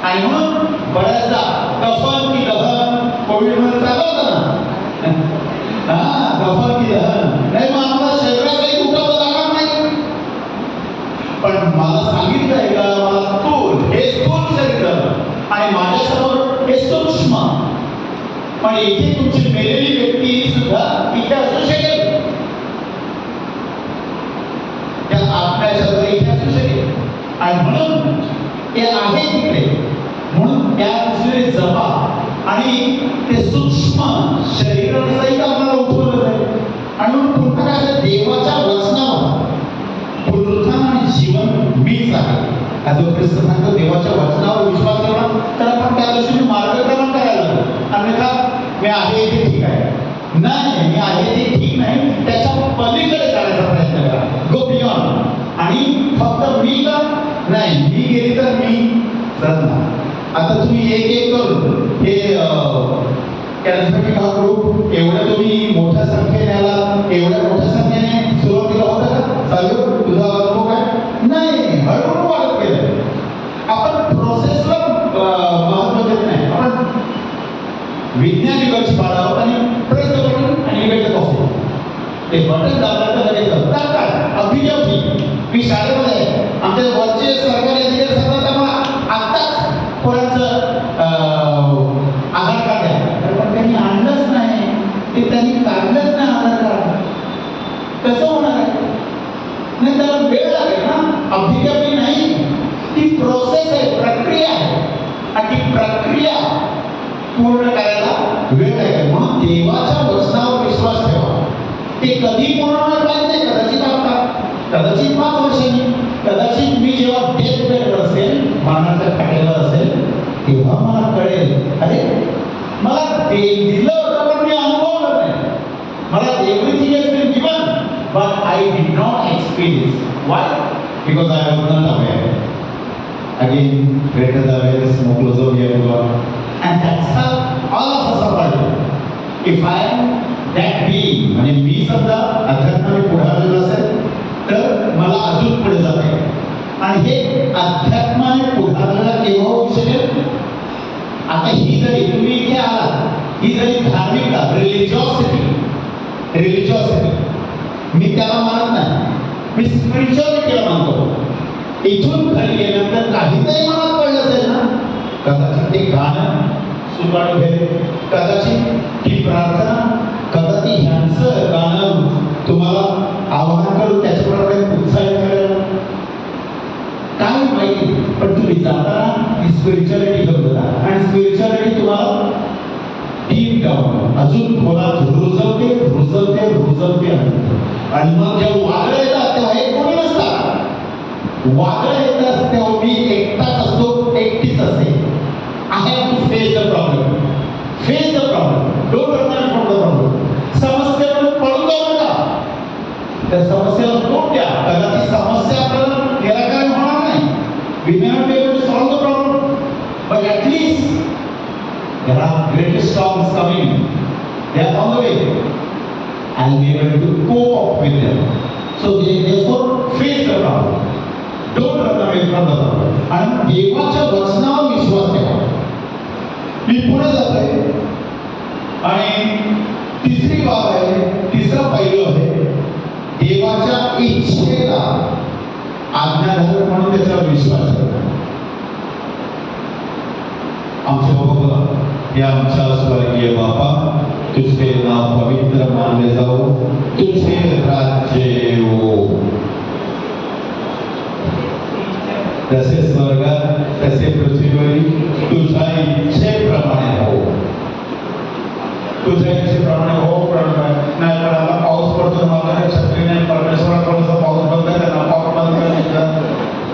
आणि म्हणून बऱ्याचदा दफन की दहन कोविड मध्ये चालू होतं ना, दफन की दहन नाही, मग आम्हाला शरीराचाही उठावं लागणार नाही. पण मला सांगितलंय का, मला स्थूल हे स्थूल शरीर आणि माझ्यासमोर हे सूक्ष्म. पण इथे तुमची मेलेली व्यक्ती सुद्धा इथे असू शकेल, त्या आत्म्याच्या इथे असू शकेल. आणि म्हणून ते आहे तिकडे, म्हणून त्या दुसरे जमा आणि ते सूक्ष्म शरीरासहित आम्हाला उठवलं जाईल. आणि म्हणून पुन्हा काय असं देवाच्या वचनावर पुनरुत्थान आणि जीवन मीच आहे. जो ख्रिस्त सांगतो देवाच्या वचनावर विश्वास ठेवला तर आपण त्या दृष्टीने मार्गक्रमण करायला लागतो. अन्यथा मी आहे ते ठीक आहे, नाही मी आहे ते ठीक नाही, त्याच्या पलीकडे जाण्याचा प्रयत्न करा. Go beyond. आणि फक्त मी का नाही, मी गेली तर मी जगणार. आता तुम्ही एक एक करून हे कॅरिझमॅटिक हा ग्रुप एवढं तुम्ही मोठ्या संख्येने आला, एवढ्या मोठ्या संख्येने सुरुवातीला होतं का? चालू तुझा अनुभव काय? नाही, हळूहळू वाढत गेलं. आपण प्रोसेसला महत्व देत नाही, आपण विज्ञान युगाची पाहत आहोत आणि प्रेस द बटन आणि गेट द कॉफी. ते बटन दाबलं तर लगेच दाबतात. अभिनव मी शाळेमध्ये आहे, आमच्या वरचे सरकारी अधिकारी सांगतात आम्हाला आत्ताच पोरांचं आधार कार्ड द्या, पण त्यांनी आणलंच नाही, ते त्यांनी काढलंच नाही आधार कार्ड. कसं होणार आहे? नाही, त्याला वेळ लागेल ना. अभिज्ञापी नाही, ती प्रोसेस आहे, प्रक्रिया आहे. आणि ती प्रक्रिया पूर्ण करायला वेळ आहे. म्हणून देवाच्या वचनावर विश्वास ठेवा. ते कधी पूर्ण होणार नाही, कदाचित आता, कदाचित 5 वर्षांनी, कदाचित मी जेव्हा डेथ बेडवर असेल, मरणाच्या खाटेवर असेल, तेव्हा मला कळेल, अरे मला दिलं होतं पण मी अनुभवलं नाही. मला everything has been given but I did not experience. Why? Because I was not aware. Again, greater the awareness, more closer we are to God. And that's how all of us are part. If I am that being, म्हणजे मी समजा अध्यात्माने पुढे आलेलो असेल तर मला अजून पुढे जाता येईल. आणि हे अध्यात्माने पुढारला केव्हा होऊ शकेल? आता ही जरी तुम्ही इथे आलात, ही जरी धार्मिकता, रिलिजिओसिटी मी त्याला मानत नाही, मी स्पिरिच्युअलिटीला मानतो. इथून घरी गेल्यानंतर काहीतरी मनात पडलं असेल ना, कदाचित ते गाणं सुपाट भेट, कदाचित ती प्रार्थना, कदाचित ह्यांचं गाणं तुम्हाला आवाहन करून त्याच्याप्रमाणे उत्साहित करेल, काय माहिती. पण तुम्ही जाताना ती स्पिरिच्युअलिटी घेऊन जाता आणि स्पिरिच्युअलिटी तुम्हाला डीप डाऊन अजून खोलात रुजवते आणि मग जेव्हा वादळ येतात तेव्हा हे कोणी नसतात. वादळ येतात तेव्हा मी एकटाच असतो, एकटीच असते. I have to face the problem, don't run from the problem. समस्येकडून पळून जाऊ नका, त्या समस्येला तोड द्या. कदाचित समस्या आपल्याला निराकरण होणार नाही, we may not be able to solve the problem, but at least there are great storms coming, they are on the way, and we are able to cope up with them. So therefore face the problem, don't run away from the problem. आणि देवाच्या वचनावर विश्वास ठेवा. मी पुढे जातोय आणि तिसरी बाब आहे, तिसरा पैलू आहे देवाच्या इच्छेला आज्ञाधारक म्हणून त्याच्यावर विश्वास ठेवा. आमचे बाबा बोला, हे आमच्या स्वर्गीय बापा, तुझे नाव पवित्र मानले जाओ, तुझे राज्य येवो, जसे स्वर्गात तसे पृथ्वीवरील तुझ्या इच्छेप्रमाणे हो. तुझ्या इच्छेप्रमाणे हो. नाही पण आता पाऊस पडतो, माझ्या छत्री नाही, परमेश्वरा थोडंसं पाऊस बंद करा, पाऊस बंद करायचं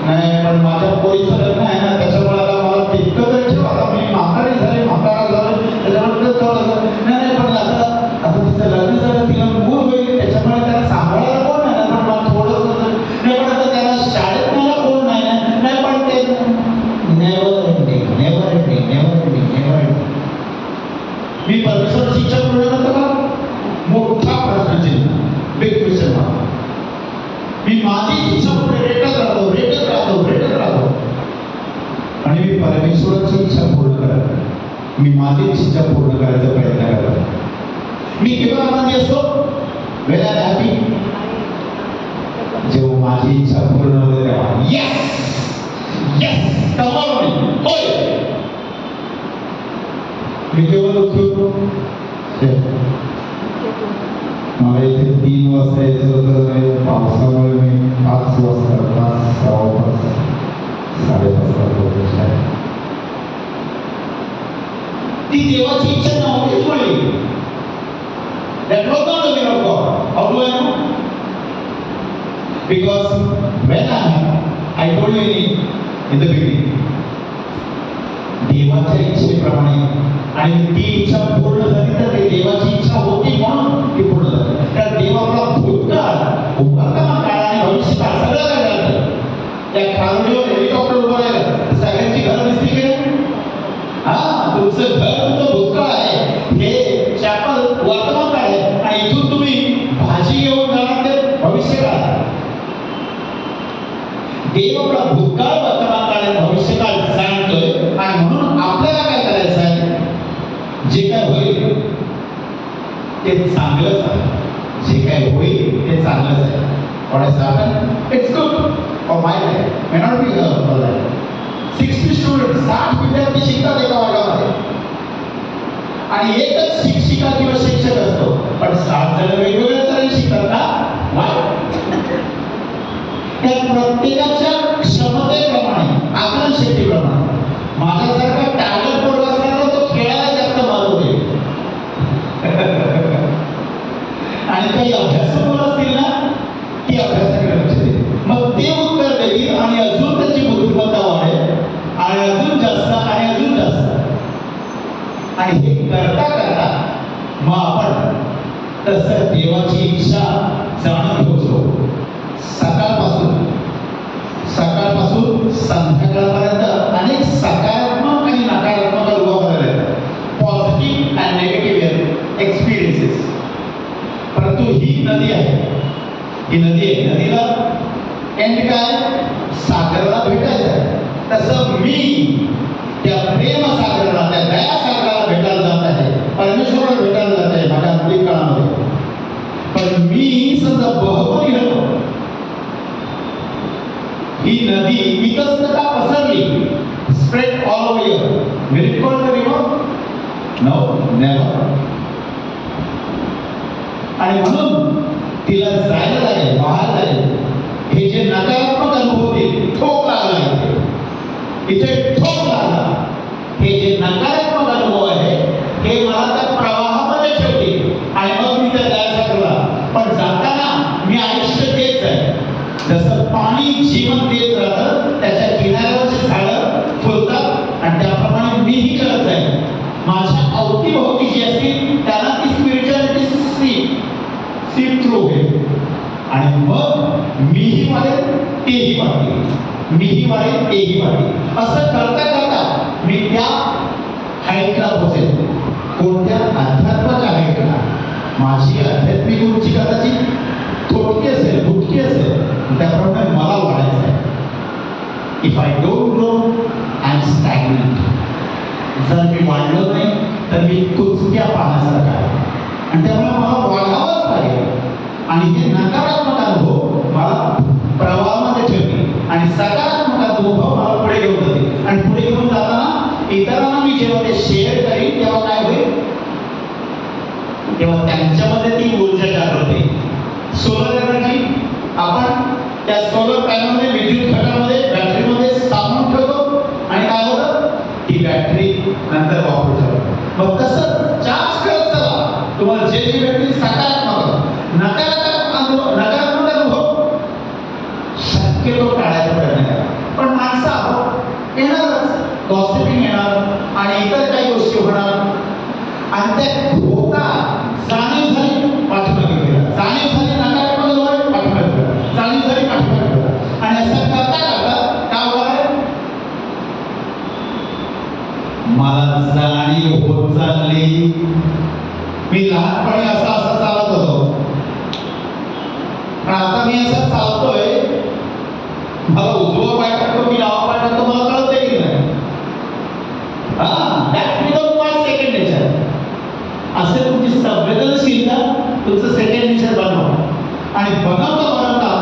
नाही. पण माझ्या पोरीचं लग्न आहे ना, त्याच्यामुळे आता मला तितकं तरी ठेवा. आता मी म्हातारा झालं त्याच्यामुळे थोडंसं नाही. पण आता तिचं लग्न झालं, तिला मूल होईल, त्याच्यामुळे त्याला सांभाळायला कोण नाही ना. पण मला थोडंसं नाही, पण आता त्याला शाळेत मला कोण नाही नाही. पण ते नेव्हर एंडिंग. मी परमेश्वर शिक्षा पूर्ण करतो का? मोठा प्रश्नचिन्ह, बिग क्वेश्चन मार्क. मी माझी इच्छा पुढे रेटत राहतो आणि मी परमेश्वराची इच्छा पूर्ण करत, मी माझी इच्छा पूर्ण करायचा प्रयत्न करतो. मी केव्हा आनंदी असतो? व्हेन आय हॅपी, जेव्हा माझी इच्छा पूर्ण होते तेव्हा. येस कमाल होय. मी केव्हा दुःखी होतो? मला इथे 3 वाजता यायचं होतं, पावसामुळे मी 5 वाजता 5:15 ती देवाची इच्छा नव्हतीच म्हणली. That was not the will of God. How do I know? Because when I told you in the beginning, देवाच्या इच्छेप्रमाणे, आणि ती इच्छा पूर्ण झाली तर ते देवाची इच्छा होती म्हणून ती पूर्ण झाली. कारण देव आपला भूतकाळ, वर्तमान काळ आणि भविष्यकाळ सगळं काय झालं. त्या खारुडीवर हेलिकॉप्टर उभं राहिलं, सगळ्यांची घरं दिसली की तुमचं घर तुमचं भूतकाळ आहे, हे चॅपल वर्तमान काळ आहे, आणि इथून तुम्ही भाजी घेऊन जाणार ते भविष्यकाळ. देव आपला भूतकाळ, वर्तमान काळ आणि भविष्यकाळ जाणतोय, आणि म्हणून आपल्याला काय करायचं आहे? जे काय होईल ते चांगलंच आहे. जे काय होईल ते चांगलंच आहे. What has happened? It's good for my life. May not be good for life. 60 students, 60 विद्यार्थी शिकतात एका वर्गामध्ये, आणि एकच शिक्षिका किंवा शिक्षक असतो, पण 60 जण वेगवेगळ्या तऱ्हेने शिकतात ना. त्या प्रत्येकाच्या क्षमतेप्रमाणे, आकलन शक्तीप्रमाणे. माझ्यासारखा टार्गेट बोर्ड असताना तो खेळायला जास्त महत्व देईल, आणि काही अभ्यास मुलं असतील ना, ती अभ्यासाकडे लक्ष देईल. मग ते उत्तर देईल आणि अजून त्याची बुद्धिमत्ता वाढेल, आणि अजून जास्त आणि अजून जास्त. आणि हे करता करता मग आपण तसं देवाची इच्छा जाणून घेऊ. सकाळपासून संध्याकाळपर्यंत अनेक सकारात्मक आणि नकारात्मक अनुभव झाले, पॉझिटिव्ह अँड नेगेटिव्ह एक्सपिरियन्सेस. परंतु ही नदी आहे, नदीला एंड काय सागराला भेटायचं आहे. तसं मी त्या प्रेम सागराला, त्या दया सागराला भेटायला जात आहे, परमेश्वराला भेटायला जात आहे माझ्या अंतिम काळामध्ये. पण मी समजा बहतो गेलो, ही नदी इथंच का पसरली, spread all over here. Will it call the river? No, never. आणि म्हणून तिला जायला लागेल, वाहायला लागेल. हे जे नकारात्मक अनुभव होते, ठोक लागला इथे ठोक लागला. हे जे नकारात्मक अनुभव आहे हे मला त्या प्रवाहामध्ये ठेवते आणि मग मी त्या दयासागरला. पण जाताना मी आयुष्य तेच आहे. जसं पाणी जीवन देत राहतं, त्याच्या किनाऱ्यावरची झाडं फुलतात आणि त्याप्रमाणे मीही करत जाईल. माझ्या अवतीभोवती जी असतील त्यांना ती स्पिरिच्युअलिटी सीप थ्रू होईल. आणि मग मीही वाढेल, तेही वाढेल, मीही वाढेल, तेही वाढेल. असं करता करता मी त्या हाईटला पोहोचेल. कोणत्या अध्यात्माच्या हाईटला? माझी आध्यात्मिक उंची कदाचित थोडकी असेल, बुटकी असेल, त्याप्रमाणे मला वाढायचं आहे. If I don't grow I am stagnant. जर मी वाढलो नाही तर मी कुचक्या पाहण्यासारखा आहे आणि त्यामुळे मला वाढावंच पाहिजे. आणि हे नकारात्मक अनुभव मला प्रवाहामध्ये ठेवते आणि सकारात्मक अनुभव मला पुढे घेऊन जाते. आणि पुढे घेऊन जाताना इतरांना मी जेव्हा ते शेअर करीन तेव्हा काय होईल, तेव्हा त्यांच्यामध्ये ती ऊर्जा जागृत होते. सोलर एनर्जी आपण त्या सोलर पॅनलमध्ये, विद्युत घटामध्ये, बॅटरीमध्ये सामावून ठेवतो आणि काय होतं, ती बॅटरी नंतर वापरू शकतो. मग तसं चार्ज करत चला. तुम्हाला जे जे भेटतील सकारात्मक, नकारात्मक अनुभव शक्यतो टाळायचा प्रयत्न करा. पण माणसं आहोत, येणारच, गॉसिपिंग येणार आणि इतर काही गोष्टी होणार आणि त्या होता जाणीव झाली पाठीमागे गेला, जाणीव झाली नकारात्मक अनुभव पाठीमागे गेला, जाणीव झाली पाठीमागे गेला. आणि असं करता करता काय होणार, मला जाणीव होत चालली. मी लहानपणी असं असं चालत होतो, पण आता मी असं चालतोय, मला उजवा पाय टाकतो की डावा पाय टाकतो मला कळतंय की नाही. That's because my second nature. असे तुमची संवेदनशीलता तुमचं सेकंड नेचर बनवा आणि बनवता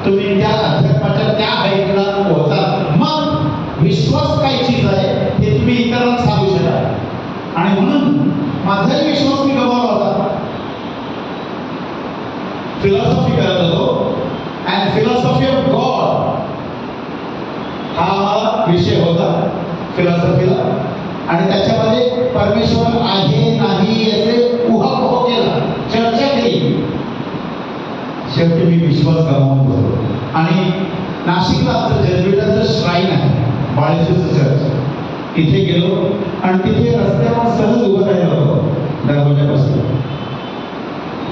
तुम्ही त्या अध्यात्माच्या त्या हाईटला पोहोचाल. मग विश्वास काय चीज आहे हे तुम्ही इतरांना सांगू शकाल. आणि म्हणून माझाही विश्वास मी गमावला होता. फिलॉसॉफी करत होतो अँड फिलॉसॉफी ऑफ गॉड हा माझा विषय होता फिलॉसॉफीला. आणि त्याच्यामध्ये परमेश्वर आहे नाही याचे उहापोह केला, चर्चा केली. शेवटी मी विश्वास गमावून बसलो आणि नाशिकला आमचं जेजुरीचं श्राईन आहे, बाळेश्वरचं चर्च. तिथे गेलो आणि तिथे रस्त्यावर सहज उभं राहिलो होतो दरवाजापासून.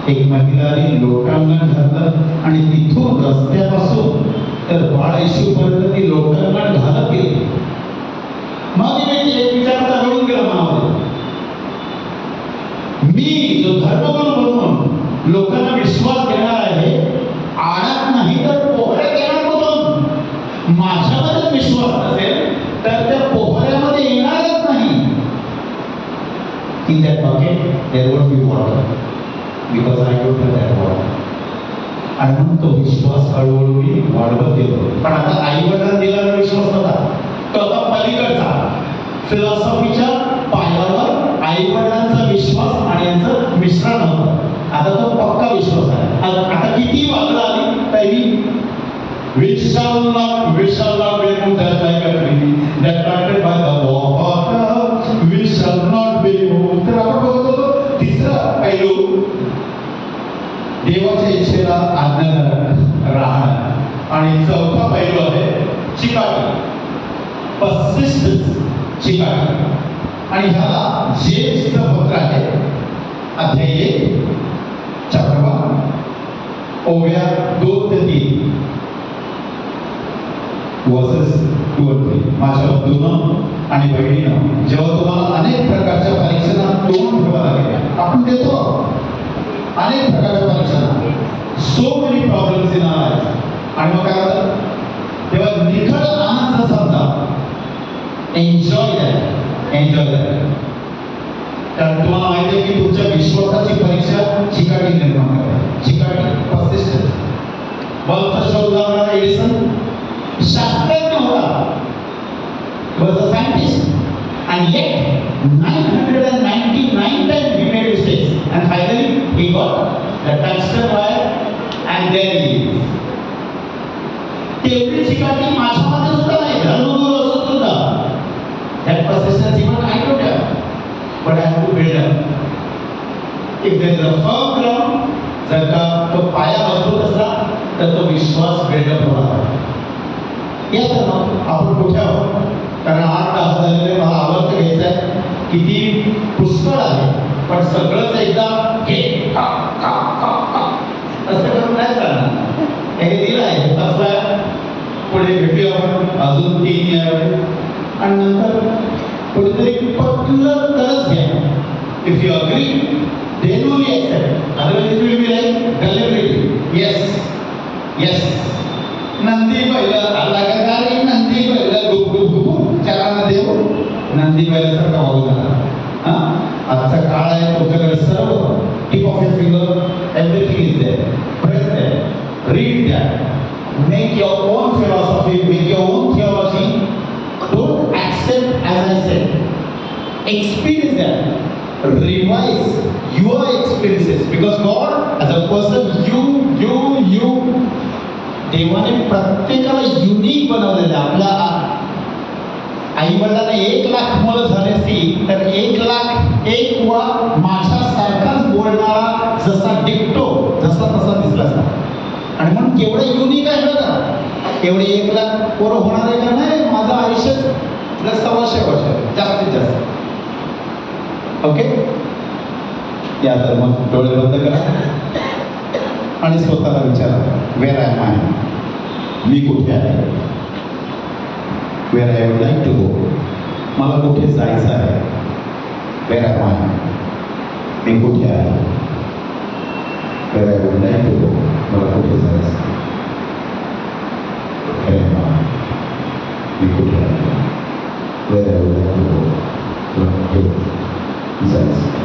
एक महिलाने लोटांगण घातलं आणि तिथून रस्त्यापासून तर बाळेश्वरपर्यंत ती लोटांगण घालत गेली. मग मी एक विचार रडून गेला मनामध्ये. मी जो धर्मगुरू म्हणून लोकांना विश्वास देणार आहे, आडात नाही तर पोहऱ्यात येणार कुठून? माझ्यामध्ये विश्वास नसेल तर त्या पोहऱ्यामध्ये येणारच नाही. In that bucket there won't be water because I don't have that water. आणि म्हणून तो विश्वास हळूहळू मी वाढवत गेलो. पण आता आई वडिलांना दिलेला विश्वास होता तो आता पलीकडचा फिलॉसॉफीच्या पायावर आई वडिलांचा विश्वास आणि यांचं मिश्रण होतं. आता तो पक्का विश्वास आहे. आता किती वादळं आली तरी we shall not be moved as like a tree that planted by the water. We shall not be moved. तर आपण बघत होतो तिसरा पैलू देवाच्या इच्छेला आज्ञाधारक राहणं. आणि चौथा पैलू आहे चिकाटी, पर्सिस्टन्स, चिकाटी. आणि ह्याला जेम्सचं पत्र आहे, अध्याय 1 चॅप्टर 1 ओव्या 2 ते 3 वर्सेस 2 and 3. माझ्या बंधूंनो आणि बहिणींनो, जेव्हा तुम्हाला अनेक प्रकारच्या परीक्षांना तोंड ठेवावं लागेल, आपण देतो अनेक प्रकारच्या परीक्षांना, so many problems in our life. आणि मग काय होतं, मेजर आहे. कारण तुम्हाला माहिती आहे की तुमच्या विश्वासाची परीक्षा चिकाटी निर्माण करते. चिकाटी पर्सिस्टन्स. बल्बचा शोध लावणारा एडिसन शास्त्रज्ञ होता, was a scientist, and yet 999 times he made mistakes, and finally he got the tungsten wire, and there he is. तेवढी चिकाटी माझ्यामध्ये सुद्धा नाही, धर्मगुरू असत सुद्धा. That persistence even I don't have, but I have to build up. If there is a firm ground, जर का तो पाया मजबूत असला तर तो विश्वास बिल्डअप होणार. या तर मग आपण कुठे आहोत? कारण 8 तास झालेले, मला आवडतं घ्यायचं आहे. किती पुष्कळ आहे, पण सगळंच एकदा घे का का का का असं करून नाही चालणार. हे दिलं आहे तसं पुढे भेटूया आपण अजून 3 यावेळी, आणि नंतर कुठेतरी पटलं तरच घ्या. If you agree then only accept, otherwise it will be like gullibility. Yes. Nandi बैल अलगकारी, नंदी बैल गुप गुप गुप चराना देव, नंदी बैलासारखा वागू नका. आजचा काळ आहे, तुमच्याकडे सर्व tip of your finger everything is there. Press there, read that, make your own philosophy, make your own theology. Don't accept as I said, experience that. Revise your experiences, because God as a person, you देवाने प्रत्येकाला unique बनवलेलं आहे. आपल्या आई वडिलांना 1,00,000 मुलं झाली असती तर 1,00,001 वा माझ्यासारखाच बोलणारा जसा डिक्टो जसा तसा दिसला असता. आणि म्हणून केवढं युनिक आहे बघा. एवढे 1,00,000 पोरं होणार आहे का? नाही, माझं आयुष्य 1,200 वर्ष जास्तीत जास्त. ओके, या तर मग डोळे बंद करा आणि स्वतःला विचारा, वेअर आय माय, मी कुठे आहे? Where I would like to go, मला कुठे जायचं आहे? वेअर आय माय, मी कुठे आहे? Where I would like to go, मला कुठे जायचं आहे? वेअर आय माय, मी कुठे आहे? Where I would like to go, मला कुठे जायचं?